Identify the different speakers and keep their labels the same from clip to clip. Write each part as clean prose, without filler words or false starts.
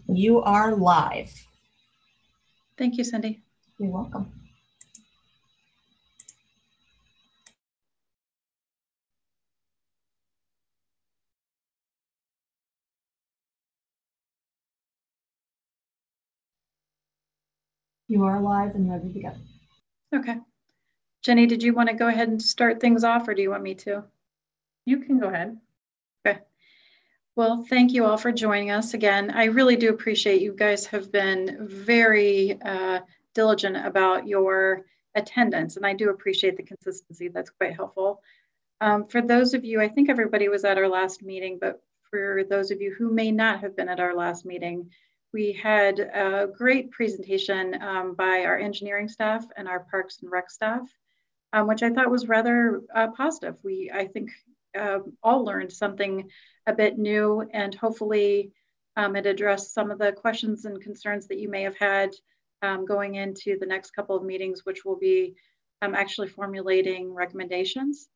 Speaker 1: You are live.
Speaker 2: Thank you, Cindy.
Speaker 1: You're welcome. You are live and ready to go.
Speaker 2: Okay. Jenny, did you want to go ahead and start things off, or do you want me to?
Speaker 3: You can go ahead.
Speaker 2: Okay. Well, thank you all for joining us again. I really do appreciate you guys have been very diligent about your attendance, and I do appreciate the consistency. That's quite helpful. For those of you, I think everybody was at our last meeting, but for those of you who may not have been at our last meeting, we had a great presentation by our engineering staff and our Parks and Rec staff, which I thought was rather positive. I think all learned something a bit new, and hopefully it addressed some of the questions and concerns that you may have had going into the next couple of meetings, which will be actually formulating recommendations.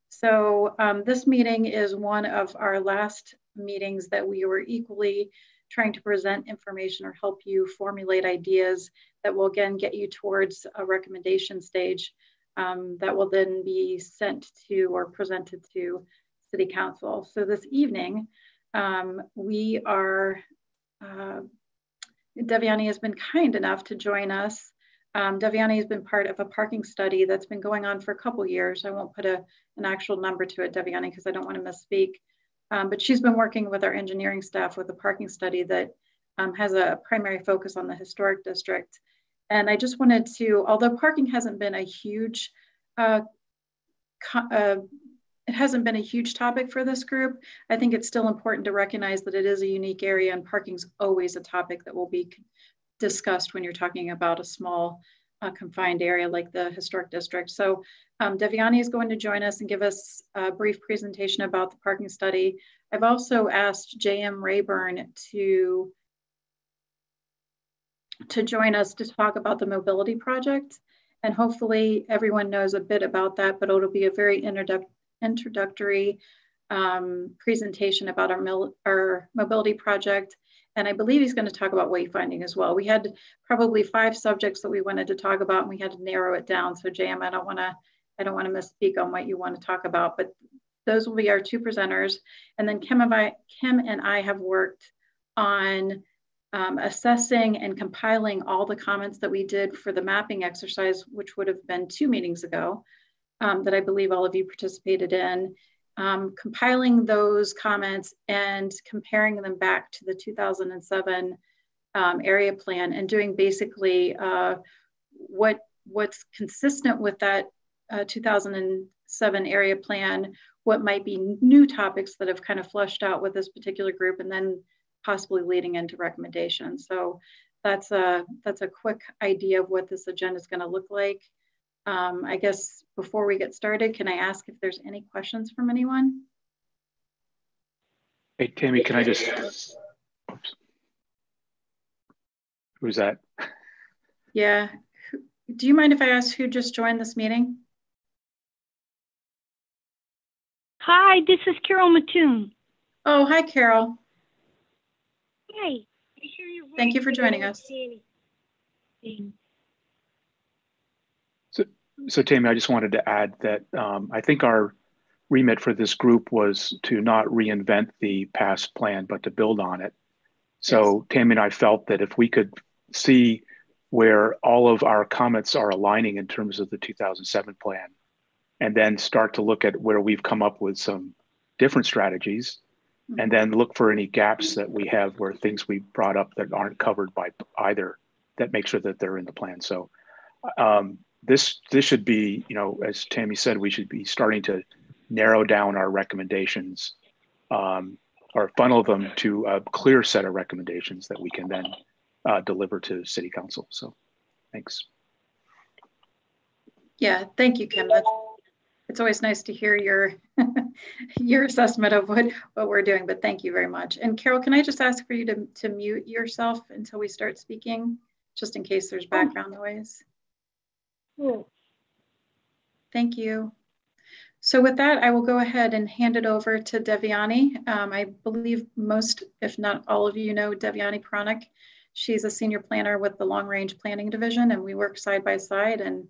Speaker 2: So this meeting is one of our last meetings that we were equally trying to present information or help you formulate ideas that will again get you towards a recommendation stage that will then be sent to or presented to City Council. So this evening, we are, Devyani has been kind enough to join us. Devyani has been part of a parking study that's been going on for a couple years. I won't put an actual number to it, Devyani, because I don't want to misspeak. But she's been working with our engineering staff with a parking study that has a primary focus on the historic district. And I just wanted to, although parking hasn't been a huge, it hasn't been a huge topic for this group, I think it's still important to recognize that it is a unique area, and parking's always a topic that will be discussed when you're talking about a small confined area like the historic district. So Devyani is going to join us and give us a brief presentation about the parking study. I've also asked J.M. Rayburn to join us to talk about the mobility project. And hopefully everyone knows a bit about that, but it'll be a very introductory presentation about our mobility project. And I believe he's going to talk about wayfinding as well. We had probably 5 subjects that we wanted to talk about, and we had to narrow it down. So JM, I don't want to misspeak on what you want to talk about, but those will be our 2 presenters. And then Kim and I have worked on assessing and compiling all the comments that we did for the mapping exercise, which would have been 2 meetings ago, that I believe all of you participated in. Compiling those comments and comparing them back to the 2007 area plan, and doing basically what's consistent with that 2007 area plan, what might be new topics that have kind of flushed out with this particular group, and then possibly leading into recommendations. So that's a quick idea of what this agenda is going to look like. I guess before we get started, can I ask if there's any questions from anyone?
Speaker 4: Hey, Tammy, can I just, oops. Who's that?
Speaker 2: Yeah, do you mind if I ask who just joined this meeting?
Speaker 5: Hi, this is Carol Mattoon.
Speaker 2: Oh, hi, Carol.
Speaker 5: Hi.
Speaker 2: Thank you for joining us.
Speaker 4: So Tammy, I just wanted to add that I think our remit for this group was to not reinvent the past plan, but to build on it. So yes. Tammy and I felt that if we could see where all of our comments are aligning in terms of the 2007 plan, and then start to look at where we've come up with some different strategies, and then look for any gaps that we have where things we brought up that aren't covered by either, that make sure that they're in the plan. So this should be, you know, as Tammy said, we should be starting to narrow down our recommendations or funnel them to a clear set of recommendations that we can then deliver to City Council. So thanks.
Speaker 2: Yeah, thank you, Kim. It's always nice to hear your your assessment of what we're doing, but thank you very much. And Carol, can I just ask for you to mute yourself until we start speaking, just in case there's background noise?
Speaker 5: Cool.
Speaker 2: Thank you. So with that, I will go ahead and hand it over to Devyani. I believe most, if not all of you know Devyani Pranik. She's a senior planner with the Long Range Planning Division, and we work side by side, and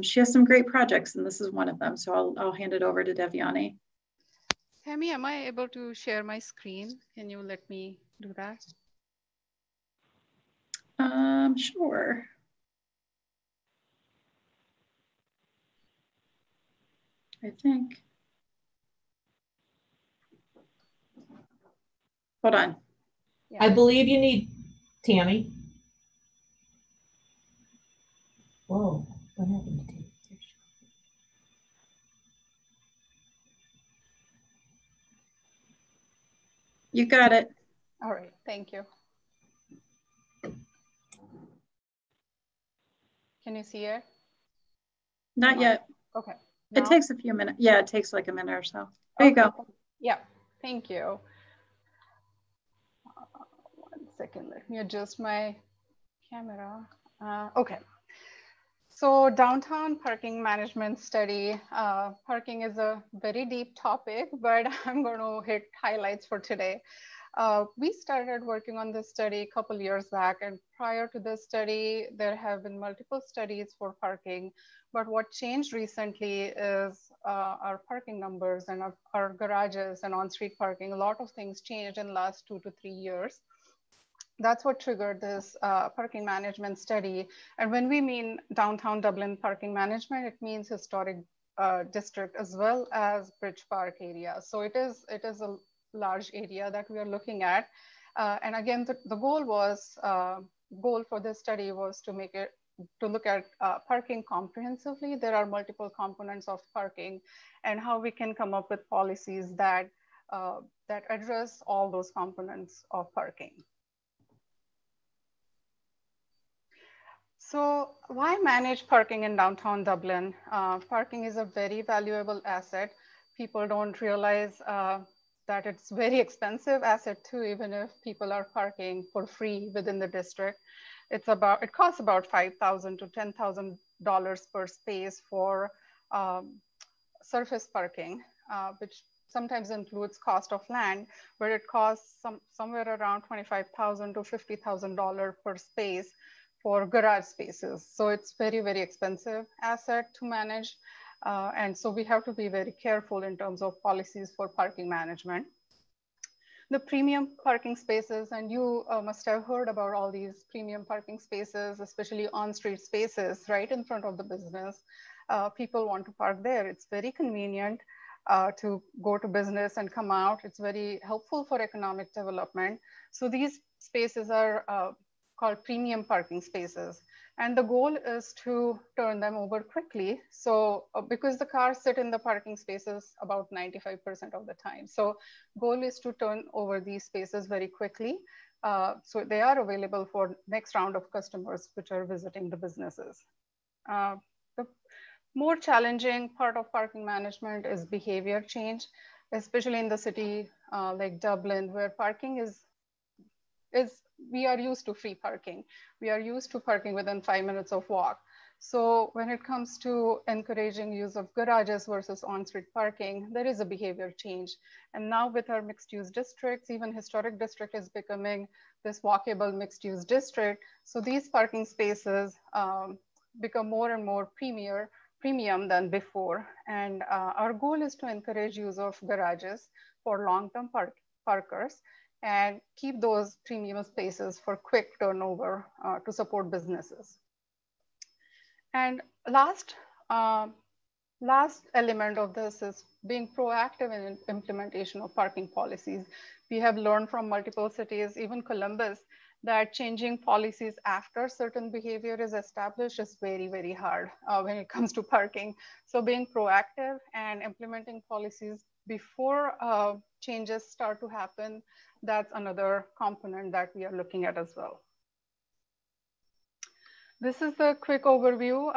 Speaker 2: she has some great projects, and this is one of them. So I'll hand it over to Devyani.
Speaker 6: Tammy, am I able to share my screen? Can you let me do that?
Speaker 2: Sure. I think. Hold on.
Speaker 6: Yeah.
Speaker 1: I believe you need Tammy. Whoa, what happened to Tammy?
Speaker 2: You got it.
Speaker 6: All right, thank you. Can you see it?
Speaker 2: Not yet.
Speaker 6: Okay.
Speaker 2: It
Speaker 6: Now?
Speaker 2: takes a few minutes. Yeah, it takes like a minute or so. There you go.
Speaker 6: Yeah, thank you. 1 second, let me adjust my camera. Okay. So downtown parking management study. Parking is a very deep topic, but I'm going to hit highlights for today. We started working on this study a couple years back, and prior to this study, there have been multiple studies for parking. But what changed recently is our parking numbers and our garages and on-street parking. A lot of things changed in the last 2 to 3 years. That's what triggered this parking management study. And when we mean downtown Dublin parking management, it means historic district as well as Bridge Park area. So it is a large area that we are looking at. And again, the goal for this study was to look at parking comprehensively. There are multiple components of parking and how we can come up with policies that address all those components of parking. So why manage parking in downtown Dublin? Parking is a very valuable asset. People don't realize that it's very expensive asset too, even if people are parking for free within the district. It costs about $5,000 to $10,000 per space for surface parking, which sometimes includes cost of land, but it costs somewhere around $25,000 to $50,000 per space for garage spaces. So it's very, very expensive asset to manage. And so we have to be very careful in terms of policies for parking management. The premium parking spaces, and you must have heard about all these premium parking spaces, especially on-street spaces right in front of the business. People want to park there. It's very convenient to go to business and come out. It's very helpful for economic development. So these spaces are called premium parking spaces. And the goal is to turn them over quickly. So because the cars sit in the parking spaces about 95% of the time. So goal is to turn over these spaces very quickly. So they are available for next round of customers which are visiting the businesses. The more challenging part of parking management is behavior change, especially in the city like Dublin, where parking we are used to free parking. We are used to parking within 5 minutes of walk. So when it comes to encouraging use of garages versus on-street parking, there is a behavior change. And now with our mixed use districts, even historic district is becoming this walkable mixed use district. So these parking spaces become more and more premium than before. And our goal is to encourage use of garages for long-term parkers and keep those premium spaces for quick turnover to support businesses. And last element of this is being proactive in implementation of parking policies. We have learned from multiple cities, even Columbus, that changing policies after certain behavior is established is very, very hard when it comes to parking. So being proactive and implementing policies before changes start to happen, that's another component that we are looking at as well. This is the quick overview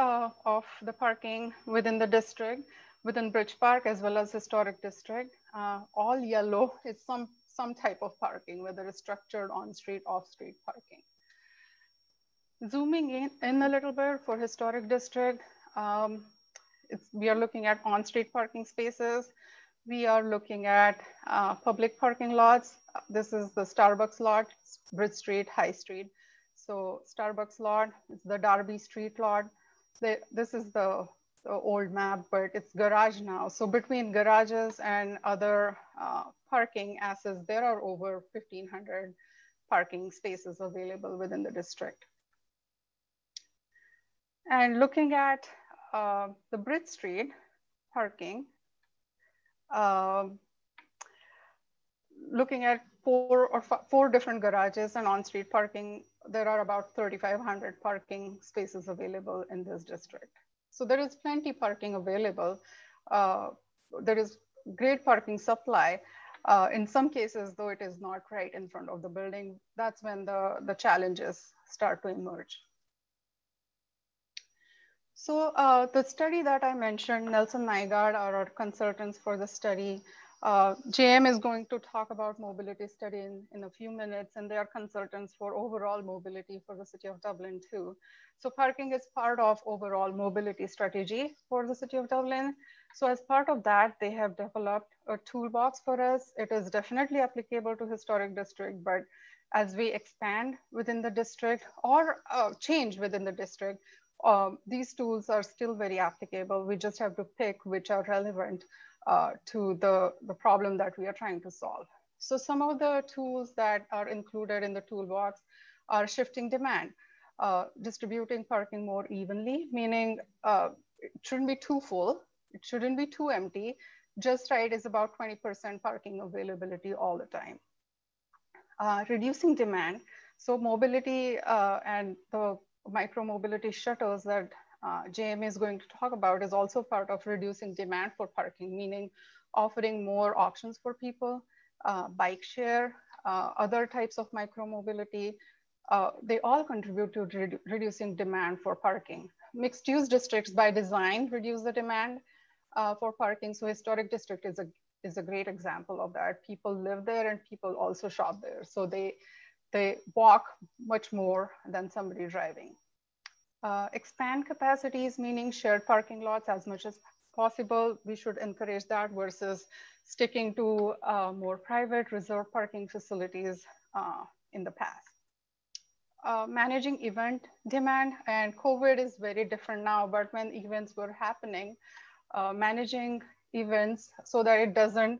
Speaker 6: of the parking within the district, within Bridge Park, as well as historic district. All yellow is some type of parking, whether it's structured on-street, off-street parking. Zooming in a little bit for historic district, we are looking at on-street parking spaces. We are looking at public parking lots. This is the Starbucks lot, Bridge Street, High Street. So Starbucks lot is the Darby Street lot. This is the old map, but it's garage now. So between garages and other parking assets, there are over 1,500 parking spaces available within the district. And looking at the Bridge Street parking, looking at four different garages and on-street parking, there are about 3,500 parking spaces available in this district. So there is plenty parking available. There is great parking supply. In some cases, though it is not right in front of the building, that's when the challenges start to emerge. So the study that I mentioned, Nelson Nygaard are our consultants for the study. JM is going to talk about mobility study in a few minutes, and they are consultants for overall mobility for the city of Dublin too. So parking is part of overall mobility strategy for the city of Dublin. So as part of that, they have developed a toolbox for us. It is definitely applicable to historic district, but as we expand within the district or change within the district, these tools are still very applicable. We just have to pick which are relevant to the problem that we are trying to solve. So some of the tools that are included in the toolbox are shifting demand, distributing parking more evenly, meaning it shouldn't be too full, it shouldn't be too empty. Just right is about 20% parking availability all the time. Reducing demand, so mobility and the micro mobility shuttles that JM is going to talk about is also part of reducing demand for parking, meaning offering more options for people, Bikeshare, other types of micro mobility. They all contribute to reducing demand for parking. Mixed use districts by design reduce the demand for parking. So historic district is a great example of that. People live there and people also shop there. So they walk much more than somebody driving. Expand capacities, meaning shared parking lots as much as possible. We should encourage that versus sticking to more private reserved parking facilities in the past. Managing event demand, and COVID is very different now, but when events were happening, managing events so that it doesn't,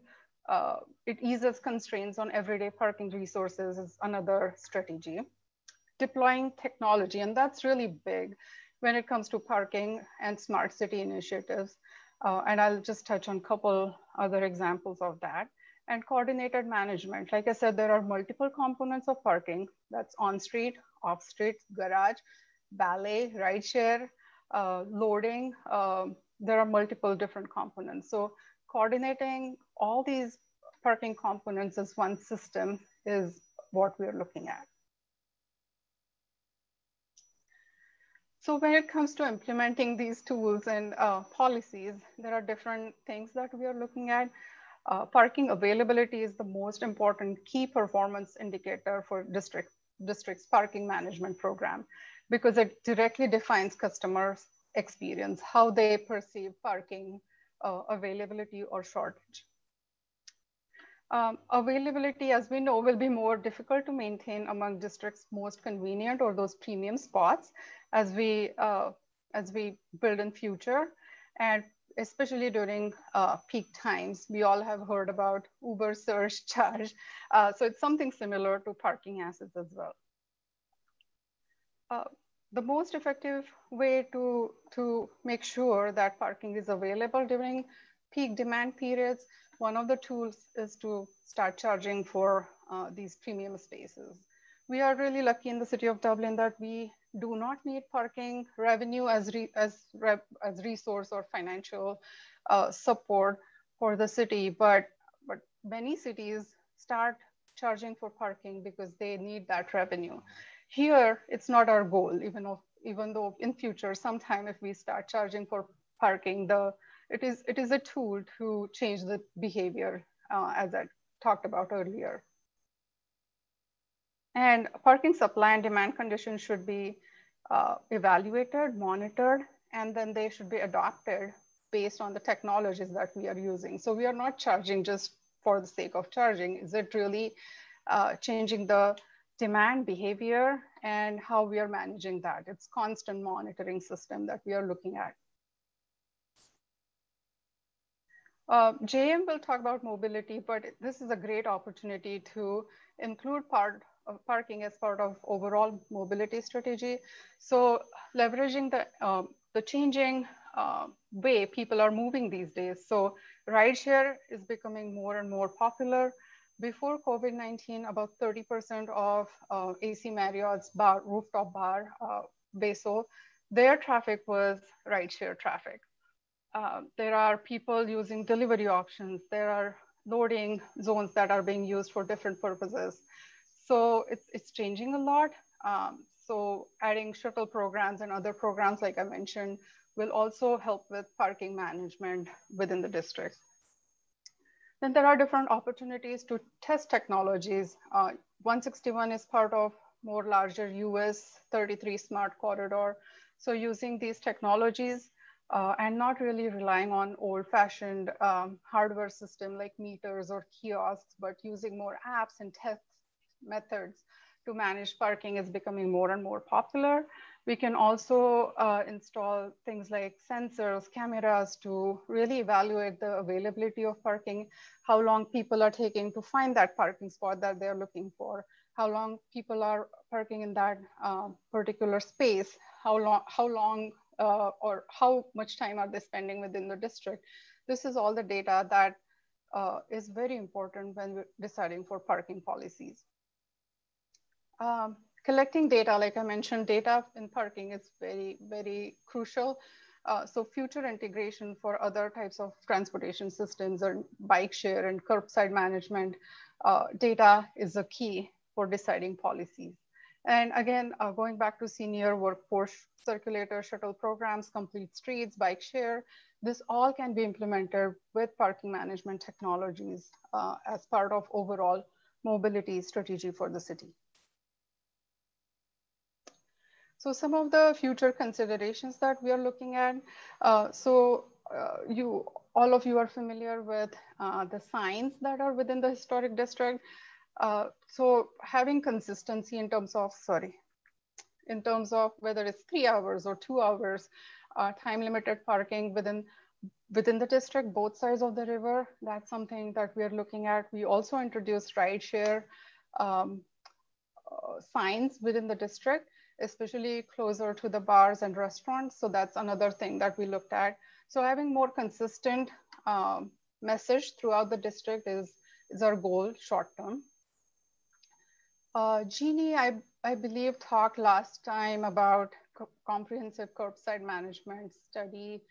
Speaker 6: it eases constraints on everyday parking resources is another strategy. Deploying technology, and that's really big when it comes to parking and smart city initiatives. And I'll just touch on a couple other examples of that. And coordinated management. Like I said, there are multiple components of parking. That's on-street, off-street, garage, valet, rideshare, loading. There are multiple different components. So coordinating all these parking components as one system is what we're looking at. So when it comes to implementing these tools and policies, there are different things that we are looking at. Parking availability is the most important key performance indicator for district's parking management program, because it directly defines customers' experience, how they perceive parking availability or shortage. Availability, as we know, will be more difficult to maintain among districts' most convenient or those premium spots as we build in future, and especially during peak times. We all have heard about Uber surge charge. So it's something similar to parking assets as well. The most effective way to make sure that parking is available during peak demand periods, one of the tools is to start charging for these premium spaces. We are really lucky in the city of Dublin that we do not need parking revenue as resource or financial support for the city, but many cities start charging for parking because they need that revenue. Here, it's not our goal, even though in future, sometime if we start charging for parking, it is a tool to change the behavior, as I talked about earlier. And parking supply and demand conditions should be evaluated, monitored, and then they should be adopted based on the technologies that we are using. So we are not charging just for the sake of charging. Is it really changing the demand behavior and how we are managing that? It's constant monitoring system that we are looking at. JM will talk about mobility, but this is a great opportunity to include parking as part of overall mobility strategy. So leveraging the changing way people are moving these days. So rideshare is becoming more and more popular. Before COVID-19, about 30% of AC Marriott's rooftop bar, Beso, their traffic was rideshare traffic. There are people using delivery options. There are loading zones that are being used for different purposes. So it's changing a lot. So adding shuttle programs and other programs, like I mentioned, will also help with parking management within the district. Then there are different opportunities to test technologies. 161 is part of more larger US 33 smart corridor. So using these technologies, and not really relying on old-fashioned hardware system like meters or kiosks, but using more apps and test methods to manage parking is becoming more and more popular. We can also install things like sensors, cameras to really evaluate the availability of parking, how long people are taking to find that parking spot that they're looking for, how long people are parking in that particular space, how long or how much time are they spending within the district. This is all the data that is very important when we're deciding for parking policies. Collecting data, like I mentioned, data in parking is very, very crucial. So future integration for other types of transportation systems or bike share and curbside management, data is a key for deciding policies. And again, going back to senior workforce circulator shuttle programs, complete streets, bike share, this all can be implemented with parking management technologies as part of overall mobility strategy for the city. So some of the future considerations that we are looking at. All of you are familiar with the signs that are within the historic district. So having consistency in terms of whether it's 3 hours or 2 hours, time limited parking within the district, both sides of the river, that's something that we are looking at. We also introduced rideshare signs within the district, especially closer to the bars and restaurants. So that's another thing that we looked at. So having more consistent message throughout the district is our goal short term. Jeannie, I believe, talked last time about comprehensive curbside management study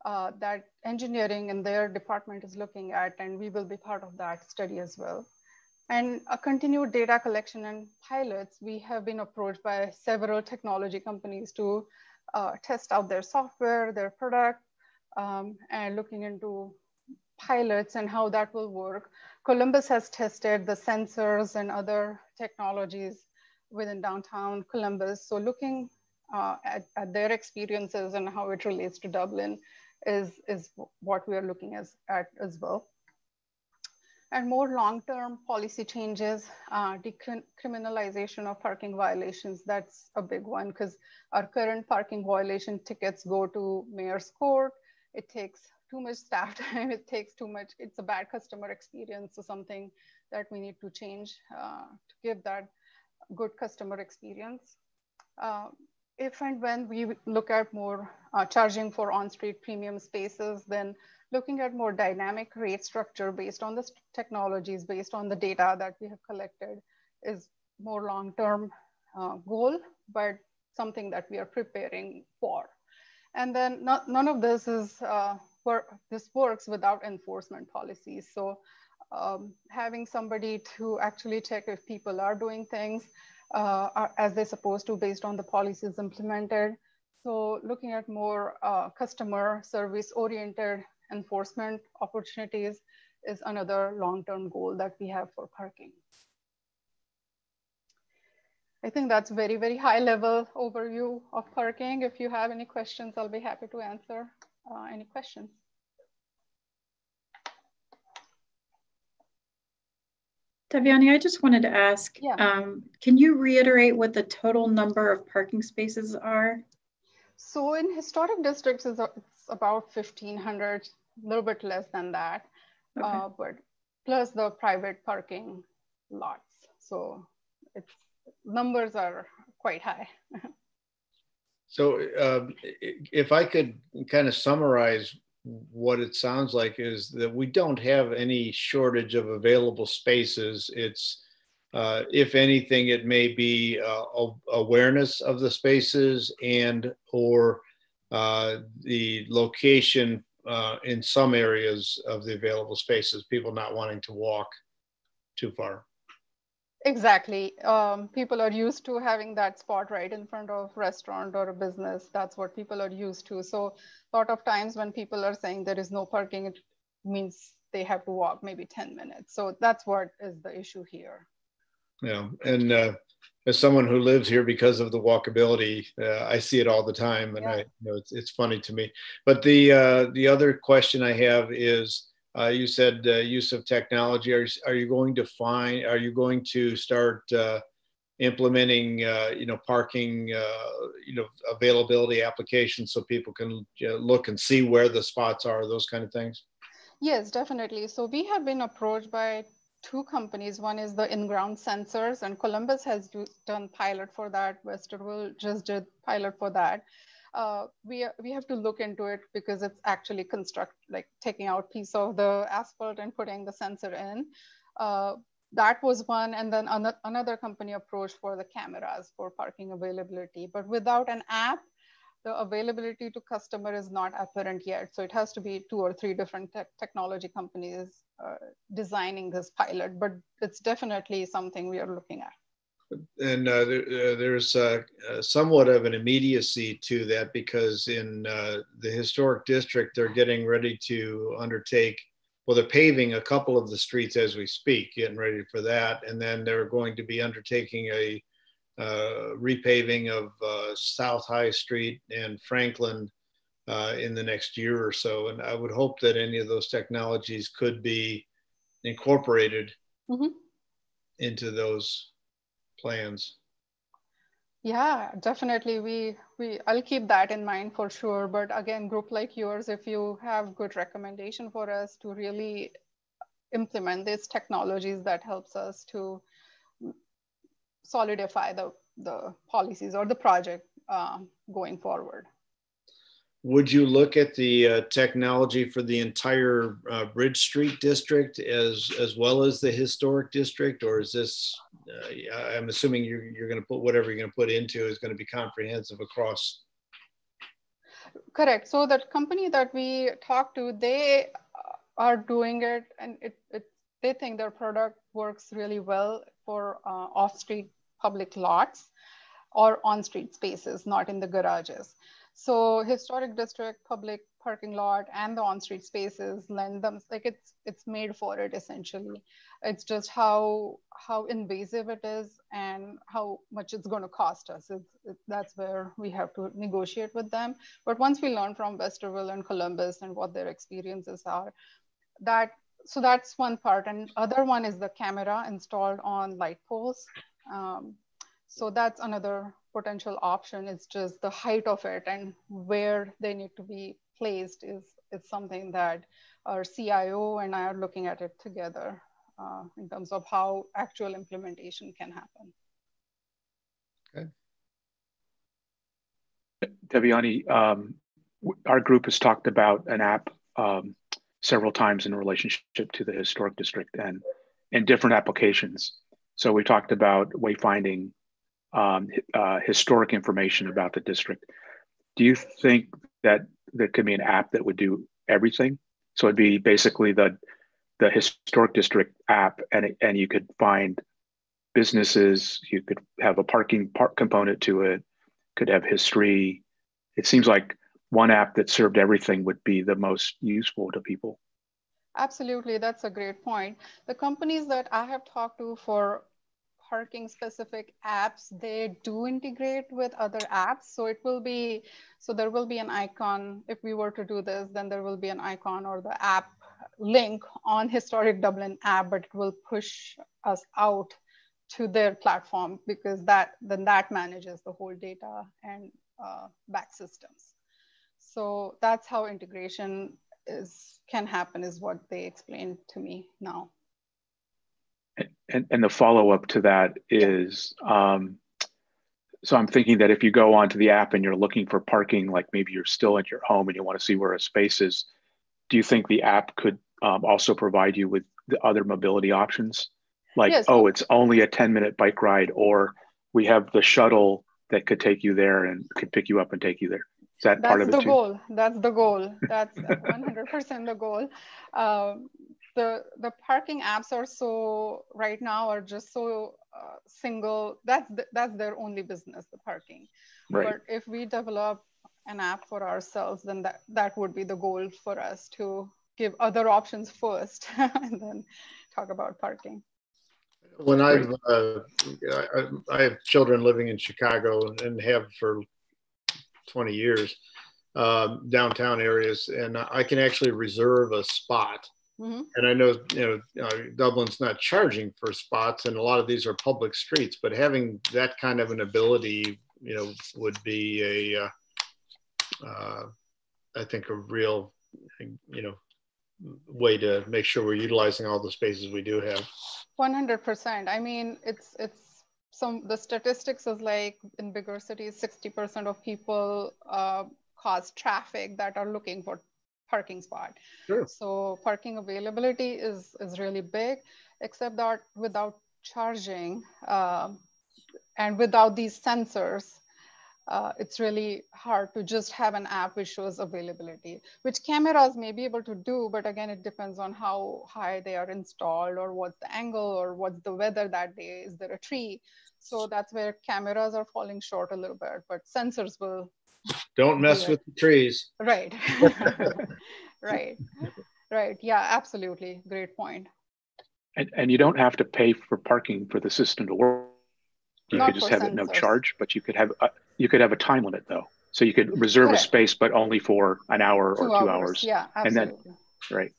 Speaker 6: that engineering and their department is looking at, and we will be part of that study as well. And a continued data collection and pilots, we have been approached by several technology companies to test out their software, their product, and looking into pilots and how that will work. Columbus has tested the sensors and other technologies within downtown Columbus. So looking at their experiences and how it relates to Dublin is what we are looking at as well. And more long-term policy changes, decriminalization of parking violations, that's a big one because our current parking violation tickets go to mayor's court. It takes too much staff time, it's a bad customer experience, so something that we need to change to give that good customer experience. If and when we look at more charging for on-street premium spaces, then looking at more dynamic rate structure based on the technologies, based on the data that we have collected is more long-term goal, but something that we are preparing for. And then none of this is, this works without enforcement policies. So having somebody to actually check if people are doing things as they're supposed to based on the policies implemented. So looking at more customer service oriented enforcement opportunities is another long-term goal that we have for parking. I think that's very, very high level overview of parking. If you have any questions, I'll be happy to answer any questions.
Speaker 2: Daviani, I just wanted to ask,
Speaker 6: Yeah.
Speaker 2: can you reiterate what the total number of parking spaces are?
Speaker 6: So in historic districts, it's about 1,500, a little bit less than that,
Speaker 2: Okay.
Speaker 6: but plus the private parking lots. So it's numbers are quite high.
Speaker 7: So if I could kind of summarize what it sounds like is that we don't have any shortage of available spaces. It's, if anything, it may be awareness of the spaces and or the location in some areas of the available spaces, people not wanting to walk too far.
Speaker 6: Exactly. People are used to having that spot right in front of restaurant or a business. That's what people are used to. So a lot of times when people are saying there is no parking, it means they have to walk maybe 10 minutes. So that's what is the issue here.
Speaker 7: Yeah, and as someone who lives here because of the walkability, I see it all the time, and I know it's funny to me. But the other question I have is, you said use of technology. Are you going to find? Are you going to start implementing parking availability applications so people can look and see where the spots are, those kind of things?
Speaker 6: Yes, definitely. So we have been approached by two companies. One is the in-ground sensors, and Columbus has done pilot for that. Westerville just did pilot for that. We have to look into it because it's actually taking out piece of the asphalt and putting the sensor in. That was one, and then another company approached for the cameras for parking availability. But without an app, the availability to customer is not apparent yet. So it has to be 2 or 3 different technology companies designing this pilot, but it's definitely something we are looking at.
Speaker 7: And there's somewhat of an immediacy to that because in the historic district, they're getting ready to undertake, well, they're paving a couple of the streets as we speak, getting ready for that. And then they're going to be undertaking a repaving of South High Street and Franklin in the next year or so. And I would hope that any of those technologies could be incorporated into those plans.
Speaker 6: Yeah, definitely. I'll keep that in mind for sure. But again, group like yours, if you have good recommendation for us to really implement these technologies, that helps us to solidify the policies or the project going forward.
Speaker 7: Would you look at the technology for the entire Bridge Street district as well as the historic district, or is this? I'm assuming you're going to put whatever you're going to put into is going to be comprehensive across.
Speaker 6: Correct. So the company that we talked to, they are doing it, and they think their product works really well for off-street public lots or on-street spaces, not in the garages. So historic district, public parking lot, and the on-street spaces lend them, like it's made for it essentially. It's just how invasive it is and how much it's going to cost us. That's where we have to negotiate with them. But once we learn from Westerville and Columbus and what their experiences are, so that's one part. And other one is the camera installed on light poles. So that's another potential option. It's just the height of it and where they need to be placed is something that our CIO and I are looking at it together in terms of how actual implementation can happen.
Speaker 7: Okay.
Speaker 4: Daviani, our group has talked about an app several times in relationship to the historic district and different applications. So we talked about wayfinding, historic information about the district. Do you think that there could be an app that would do everything? So it'd be basically the historic district app, and you could find businesses, you could have a parking component to it, could have history. It seems like one app that served everything would be the most useful to people.
Speaker 6: Absolutely, that's a great point. The companies that I have talked to for parking specific apps, they do integrate with other apps. So there will be an icon. If we were to do this, then there will be an icon or the app link on Historic Dublin app, but it will push us out to their platform, because that manages the whole data and back systems. So that's how integration can happen, is what they explained to me now.
Speaker 4: And the follow-up to that is, so I'm thinking that if you go onto the app and you're looking for parking, like maybe you're still at your home and you want to see where a space is, do you think the app could also provide you with the other mobility options? Like, yes, oh, it's only a 10-minute bike ride, or we have the shuttle that could take you there and could pick you up and take you there. Is that part of it too?
Speaker 6: That's the goal. That's 100% the goal. The parking apps are right now are just so single. That's their only business, the parking. Right. But if we develop an app for ourselves, then that would be the goal for us, to give other options first and then talk about parking.
Speaker 7: When I have children living in Chicago and have for 20 years, downtown areas, and I can actually reserve a spot. Mm-hmm. And I know, Dublin's not charging for spots, and a lot of these are public streets, but having that kind of an ability, would be I think a real, way to make sure we're utilizing all the spaces we do have.
Speaker 6: 100%. I mean, the statistics is like in bigger cities, 60% of people cause traffic that are looking for parking spot. Sure. So parking availability is really big, except that without charging and without these sensors, it's really hard to just have an app which shows availability, which cameras may be able to do, but again, it depends on how high they are installed, or what's the angle, or what's the weather that day. Is there a tree? So that's where cameras are falling short a little bit, but sensors will.
Speaker 7: Don't mess with the trees.
Speaker 6: Right. Right. Yeah, absolutely. Great point.
Speaker 4: And you don't have to pay for parking for the system to work. You could just have it no charge, but you could have a time limit though. So you could reserve a space, but only for an hour or 2 hours.
Speaker 6: Yeah, absolutely.
Speaker 4: And then,
Speaker 6: right.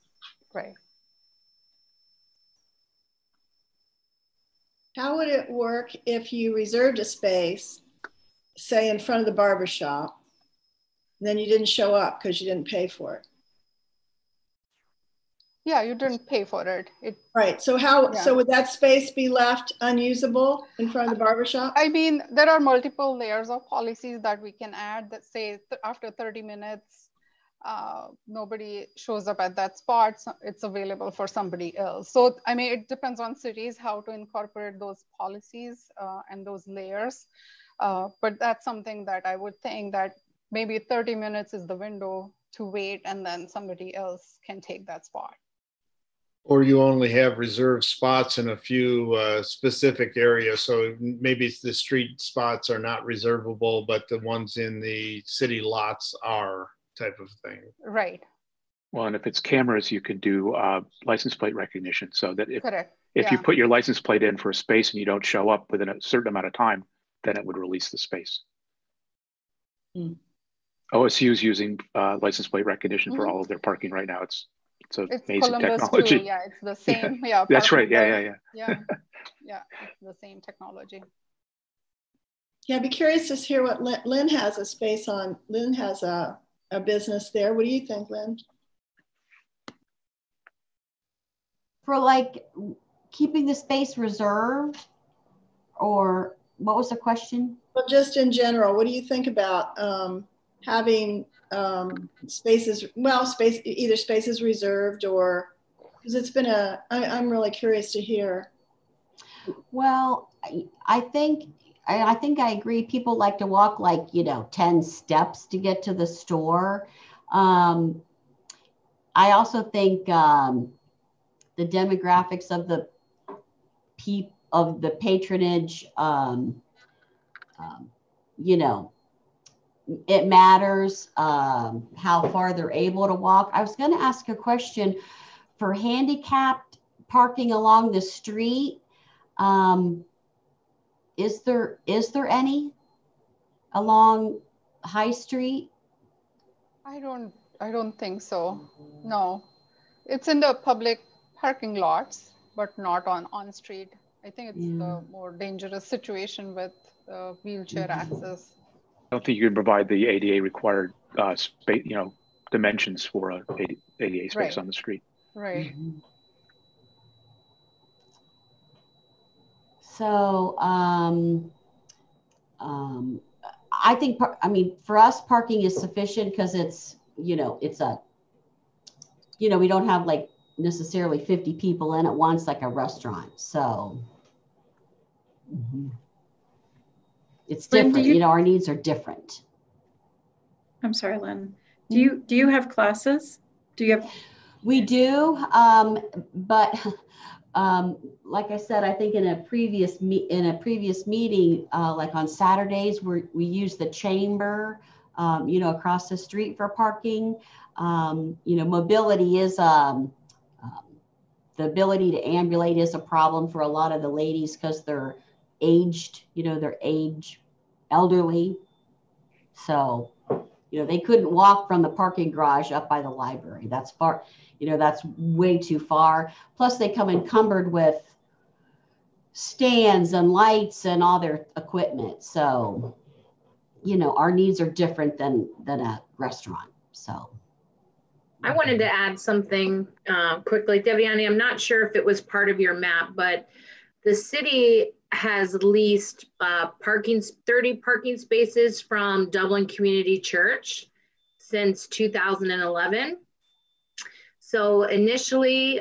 Speaker 8: How would it work if you reserved a space, say in front of the barber shop, and then you didn't show up because you didn't pay for it?
Speaker 6: Yeah, you didn't pay for it.
Speaker 8: Right. So so would that space be left unusable in front of the barbershop?
Speaker 6: I mean, there are multiple layers of policies that we can add that say after 30 minutes, nobody shows up at that spot, so it's available for somebody else. So, I mean, it depends on cities how to incorporate those policies and those layers. But that's something that I would think that maybe 30 minutes is the window to wait, and then somebody else can take that spot.
Speaker 7: Or you only have reserved spots in a few specific areas. So maybe the street spots are not reservable, but the ones in the city lots are, type of thing.
Speaker 6: Right.
Speaker 4: Well, and if it's cameras, you could do license plate recognition, so that if you put your license plate in for a space and you don't show up within a certain amount of time, then it would release the space. Mm. OSU is using license plate recognition for all of their parking right now. It's amazing
Speaker 6: Columbus
Speaker 4: technology.
Speaker 6: Too. Yeah, it's the same. Yeah,
Speaker 4: that's right. Yeah.
Speaker 6: Yeah, it's the same technology.
Speaker 8: Yeah, I'd be curious to hear what Lynn has a space on. Lynn has a business there. What do you think, Lynn?
Speaker 9: For like keeping the space reserved, or what was the question?
Speaker 8: Well, just in general, what do you think about having spaces, either spaces reserved, or, because it's been I'm really curious to hear.
Speaker 9: Well, I think I agree. People like to walk 10 steps to get to the store. I also think the demographics of the patronage, it matters how far they're able to walk. I was going to ask a question for handicapped parking along the street. Is there any along High Street?
Speaker 6: I don't think so. No. It's in the public parking lots, but not on street. I think it's the more dangerous situation with wheelchair access.
Speaker 4: I don't think you can provide the ADA required space, dimensions for a ADA space on the street.
Speaker 6: Right.
Speaker 9: So, I think, for us, parking is sufficient because it's, we don't have like necessarily 50 people in at once like a restaurant. So it's
Speaker 2: Lynn,
Speaker 9: different, our needs are different.
Speaker 2: I'm sorry, Lynn. Do you have classes? Do you have?
Speaker 9: We do, but like I said, I think in a previous meeting, like on Saturdays, we use the chamber, across the street for parking. Mobility is the ability to ambulate is a problem for a lot of the ladies because they're aged, they're elderly. So, they couldn't walk from the parking garage up by the library. That's far, that's way too far. Plus they come encumbered with stands and lights and all their equipment. So, our needs are different than a restaurant. So.
Speaker 10: I wanted to add something quickly. Deviani, I'm not sure if it was part of your map, but the city has leased 30 parking spaces from Dublin Community Church since 2011. So initially,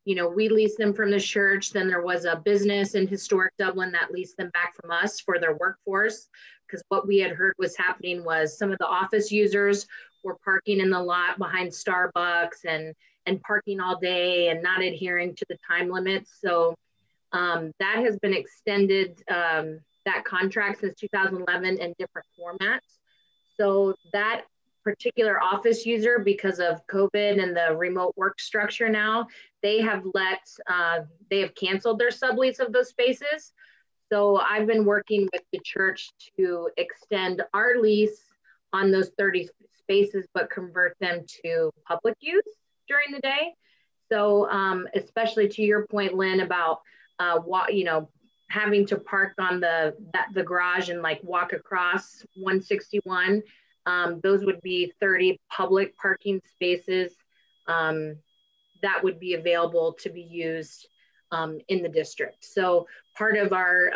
Speaker 10: we leased them from the church. Then there was a business in historic Dublin that leased them back from us for their workforce, because what we had heard was happening was some of the office users were parking in the lot behind Starbucks and parking all day and not adhering to the time limits. So that has been extended, that contract since 2011 in different formats. So that particular office user, because of COVID and the remote work structure now, they have canceled their sublease of those spaces. So I've been working with the church to extend our lease on those 30 spaces, but convert them to public use during the day. So especially to your point, Lynn, about having to park on the garage and like walk across 161, those would be 30 public parking spaces that would be available to be used in the district. So part of our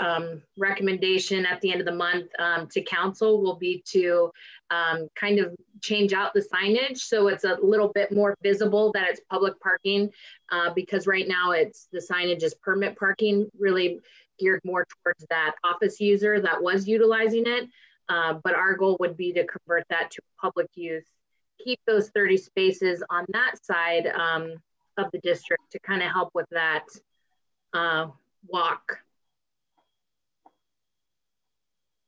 Speaker 10: recommendation at the end of the month to council will be to kind of change out the signage so it's a little bit more visible that it's public parking, because right now the signage is permit parking, really geared more towards that office user that was utilizing it. But our goal would be to convert that to public use, keep those 30 spaces on that side of the district to kind of help with that walk.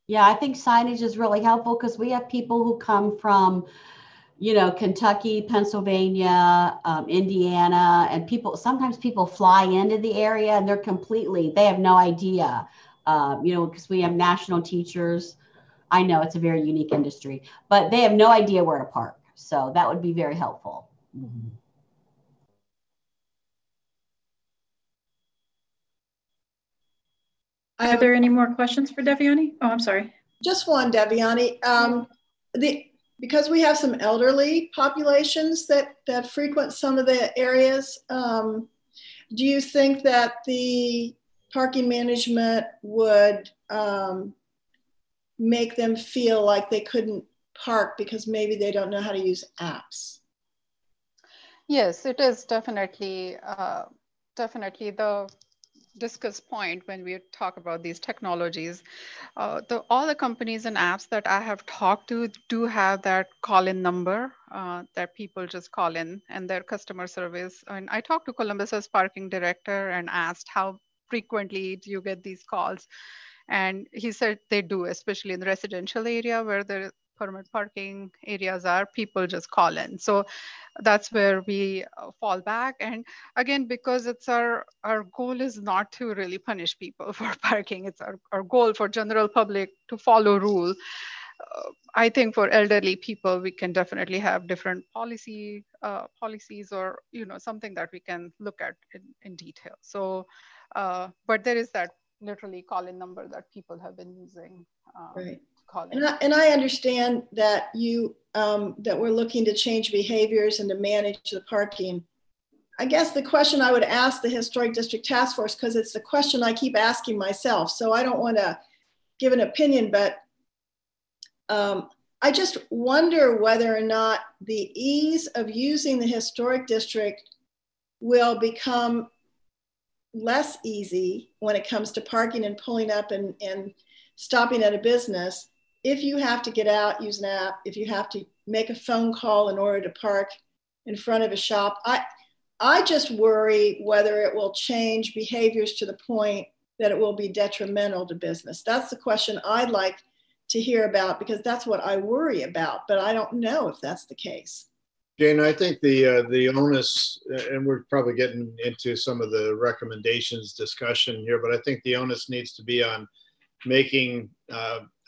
Speaker 9: Yeah, I think signage is really helpful because we have people who come from, Kentucky, Pennsylvania, Indiana, and sometimes people fly into the area and they have no idea, because we have national teachers. I know it's a very unique industry, but they have no idea where to park. So that would be very helpful. Mm-hmm.
Speaker 2: Are there any more questions for Deviani? Oh, I'm sorry.
Speaker 8: Just one, Deviani. Because we have some elderly populations that frequent some of the areas, do you think that the parking management would make them feel like they couldn't park because maybe they don't know how to use apps?
Speaker 6: Yes, it is definitely the discuss point when we talk about these technologies. All the companies and apps that I have talked to do have that call-in number that people just call in and their customer service. And I talked to Columbus's parking director and asked how frequently do you get these calls? And he said they do, especially in the residential area where the permit parking areas are, people just call in. So that's where we fall back. And again, because it's our goal is not to really punish people for parking. It's our goal for general public to follow rule. I think for elderly people, we can definitely have different policies, or something that we can look at in detail. So, but there is that literally call-in number that people have been using.
Speaker 8: Right.
Speaker 6: Call in.
Speaker 8: And I understand that that we're looking to change behaviors and to manage the parking. I guess the question I would ask the Historic District Task Force, because it's the question I keep asking myself, so I don't want to give an opinion, but I just wonder whether or not the ease of using the Historic District will become less easy when it comes to parking and pulling up and stopping at a business if you have to get out, use an app, if you have to make a phone call in order to park in front of a shop. I just worry whether it will change behaviors to the point that it will be detrimental to business. That's the question I'd like to hear about, because that's what I worry about, but I don't know if that's the case.
Speaker 7: Jane, I think the onus, and we're probably getting into some of the recommendations discussion here, but I think the onus needs to be on making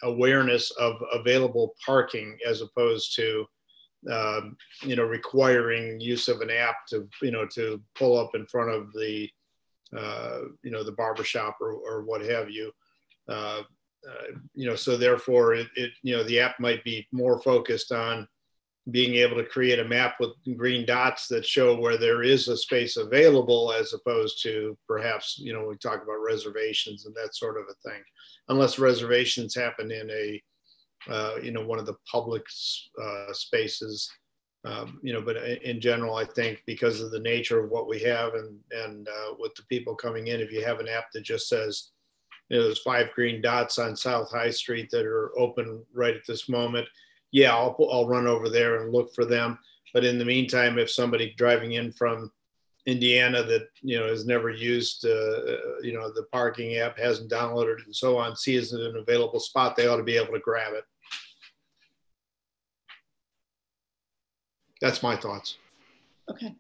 Speaker 7: awareness of available parking as opposed to requiring use of an app to to pull up in front of the the barbershop or what have you. So therefore the app might be more focused on being able to create a map with green dots that show where there is a space available, as opposed to perhaps, we talk about reservations and that sort of a thing, unless reservations happen in a, one of the public spaces, but in general, I think because of the nature of what we have and with the people coming in, if you have an app that just says, there's 5 green dots on South High Street that are open right at this moment, yeah, I'll run over there and look for them. But in the meantime, if somebody driving in from Indiana that has never used the parking app, hasn't downloaded it and so on, sees it an available spot, they ought to be able to grab it. That's my thoughts.
Speaker 8: Okay.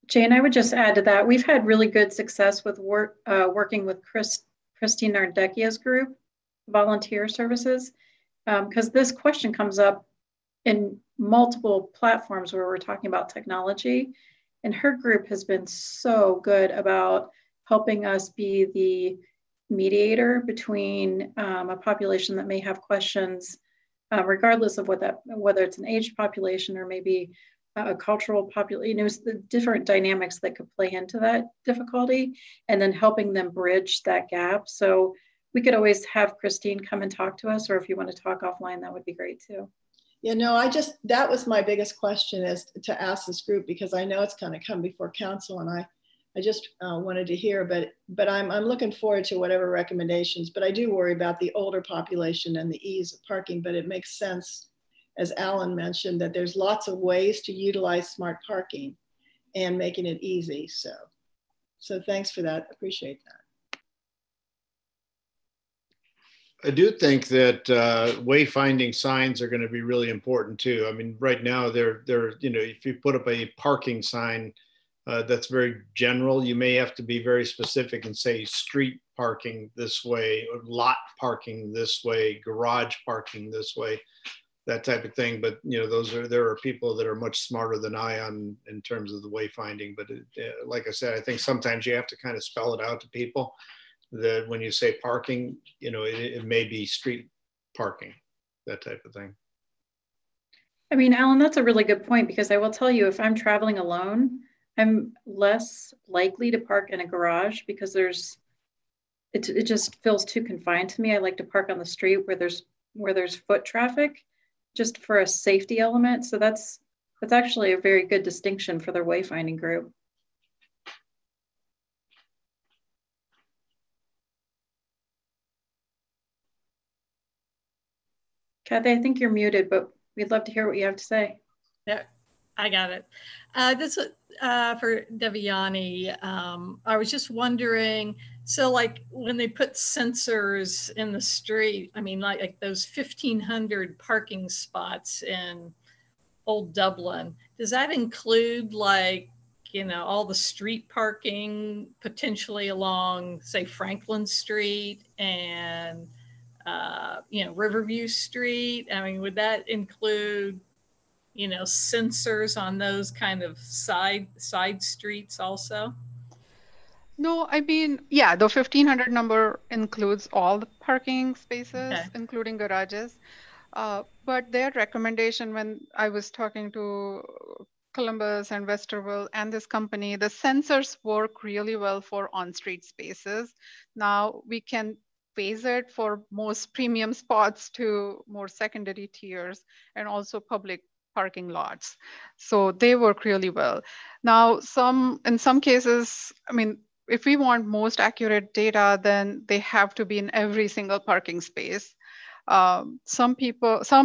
Speaker 2: Jane, I would just add to that, we've had really good success with working with Christine Nardecchia's group, Volunteer Services, because this question comes up in multiple platforms where we're talking about technology. And her group has been so good about helping us be the mediator between a population that may have questions, regardless of whether it's an aged population or maybe a cultural population, the different dynamics that could play into that difficulty, and then helping them bridge that gap. So we could always have Christine come and talk to us, or if you want to talk offline, that would be great too.
Speaker 8: Yeah, no, that was my biggest question, is to ask this group, because I know it's going to come before council, and I just wanted to hear, but I'm looking forward to whatever recommendations, but I do worry about the older population and the ease of parking, but it makes sense, as Alan mentioned, that there's lots of ways to utilize smart parking and making it easy. So thanks for that. Appreciate that.
Speaker 7: I do think that wayfinding signs are going to be really important too. I mean, right now they're if you put up a parking sign that's very general, you may have to be very specific and say street parking this way, or lot parking this way, garage parking this way, that type of thing. But there are people that are much smarter than I in terms of the wayfinding. But like I said, I think sometimes you have to kind of spell it out to people that when you say parking, it may be street parking, that type of thing.
Speaker 2: I mean, Alan, that's a really good point, because I will tell you, if I'm traveling alone, I'm less likely to park in a garage because it just feels too confined to me. I like to park on the street where there's foot traffic, just for a safety element. So that's actually a very good distinction for their wayfinding group. Kathy, I think you're muted, but we'd love to hear what you have to say.
Speaker 11: Yeah, I got it. This is for Devyani. I was just wondering, so like when they put sensors in the street, I mean, like those 1,500 parking spots in Old Dublin, does that include like all the street parking potentially along, say, Franklin Street and, Riverview Street? I mean, would that include, sensors on those kind of side streets also?
Speaker 6: No, I mean, yeah, the 1,500 number includes all the parking spaces,
Speaker 11: Okay.
Speaker 6: including garages. But their recommendation when I was talking to Columbus and Westerville and this company, the sensors work really well for on-street spaces. Now we can phase it for most premium spots to more secondary tiers and also public parking lots. So they work really well. Now, in some cases, I mean, if we want most accurate data, then they have to be in every single parking space. Some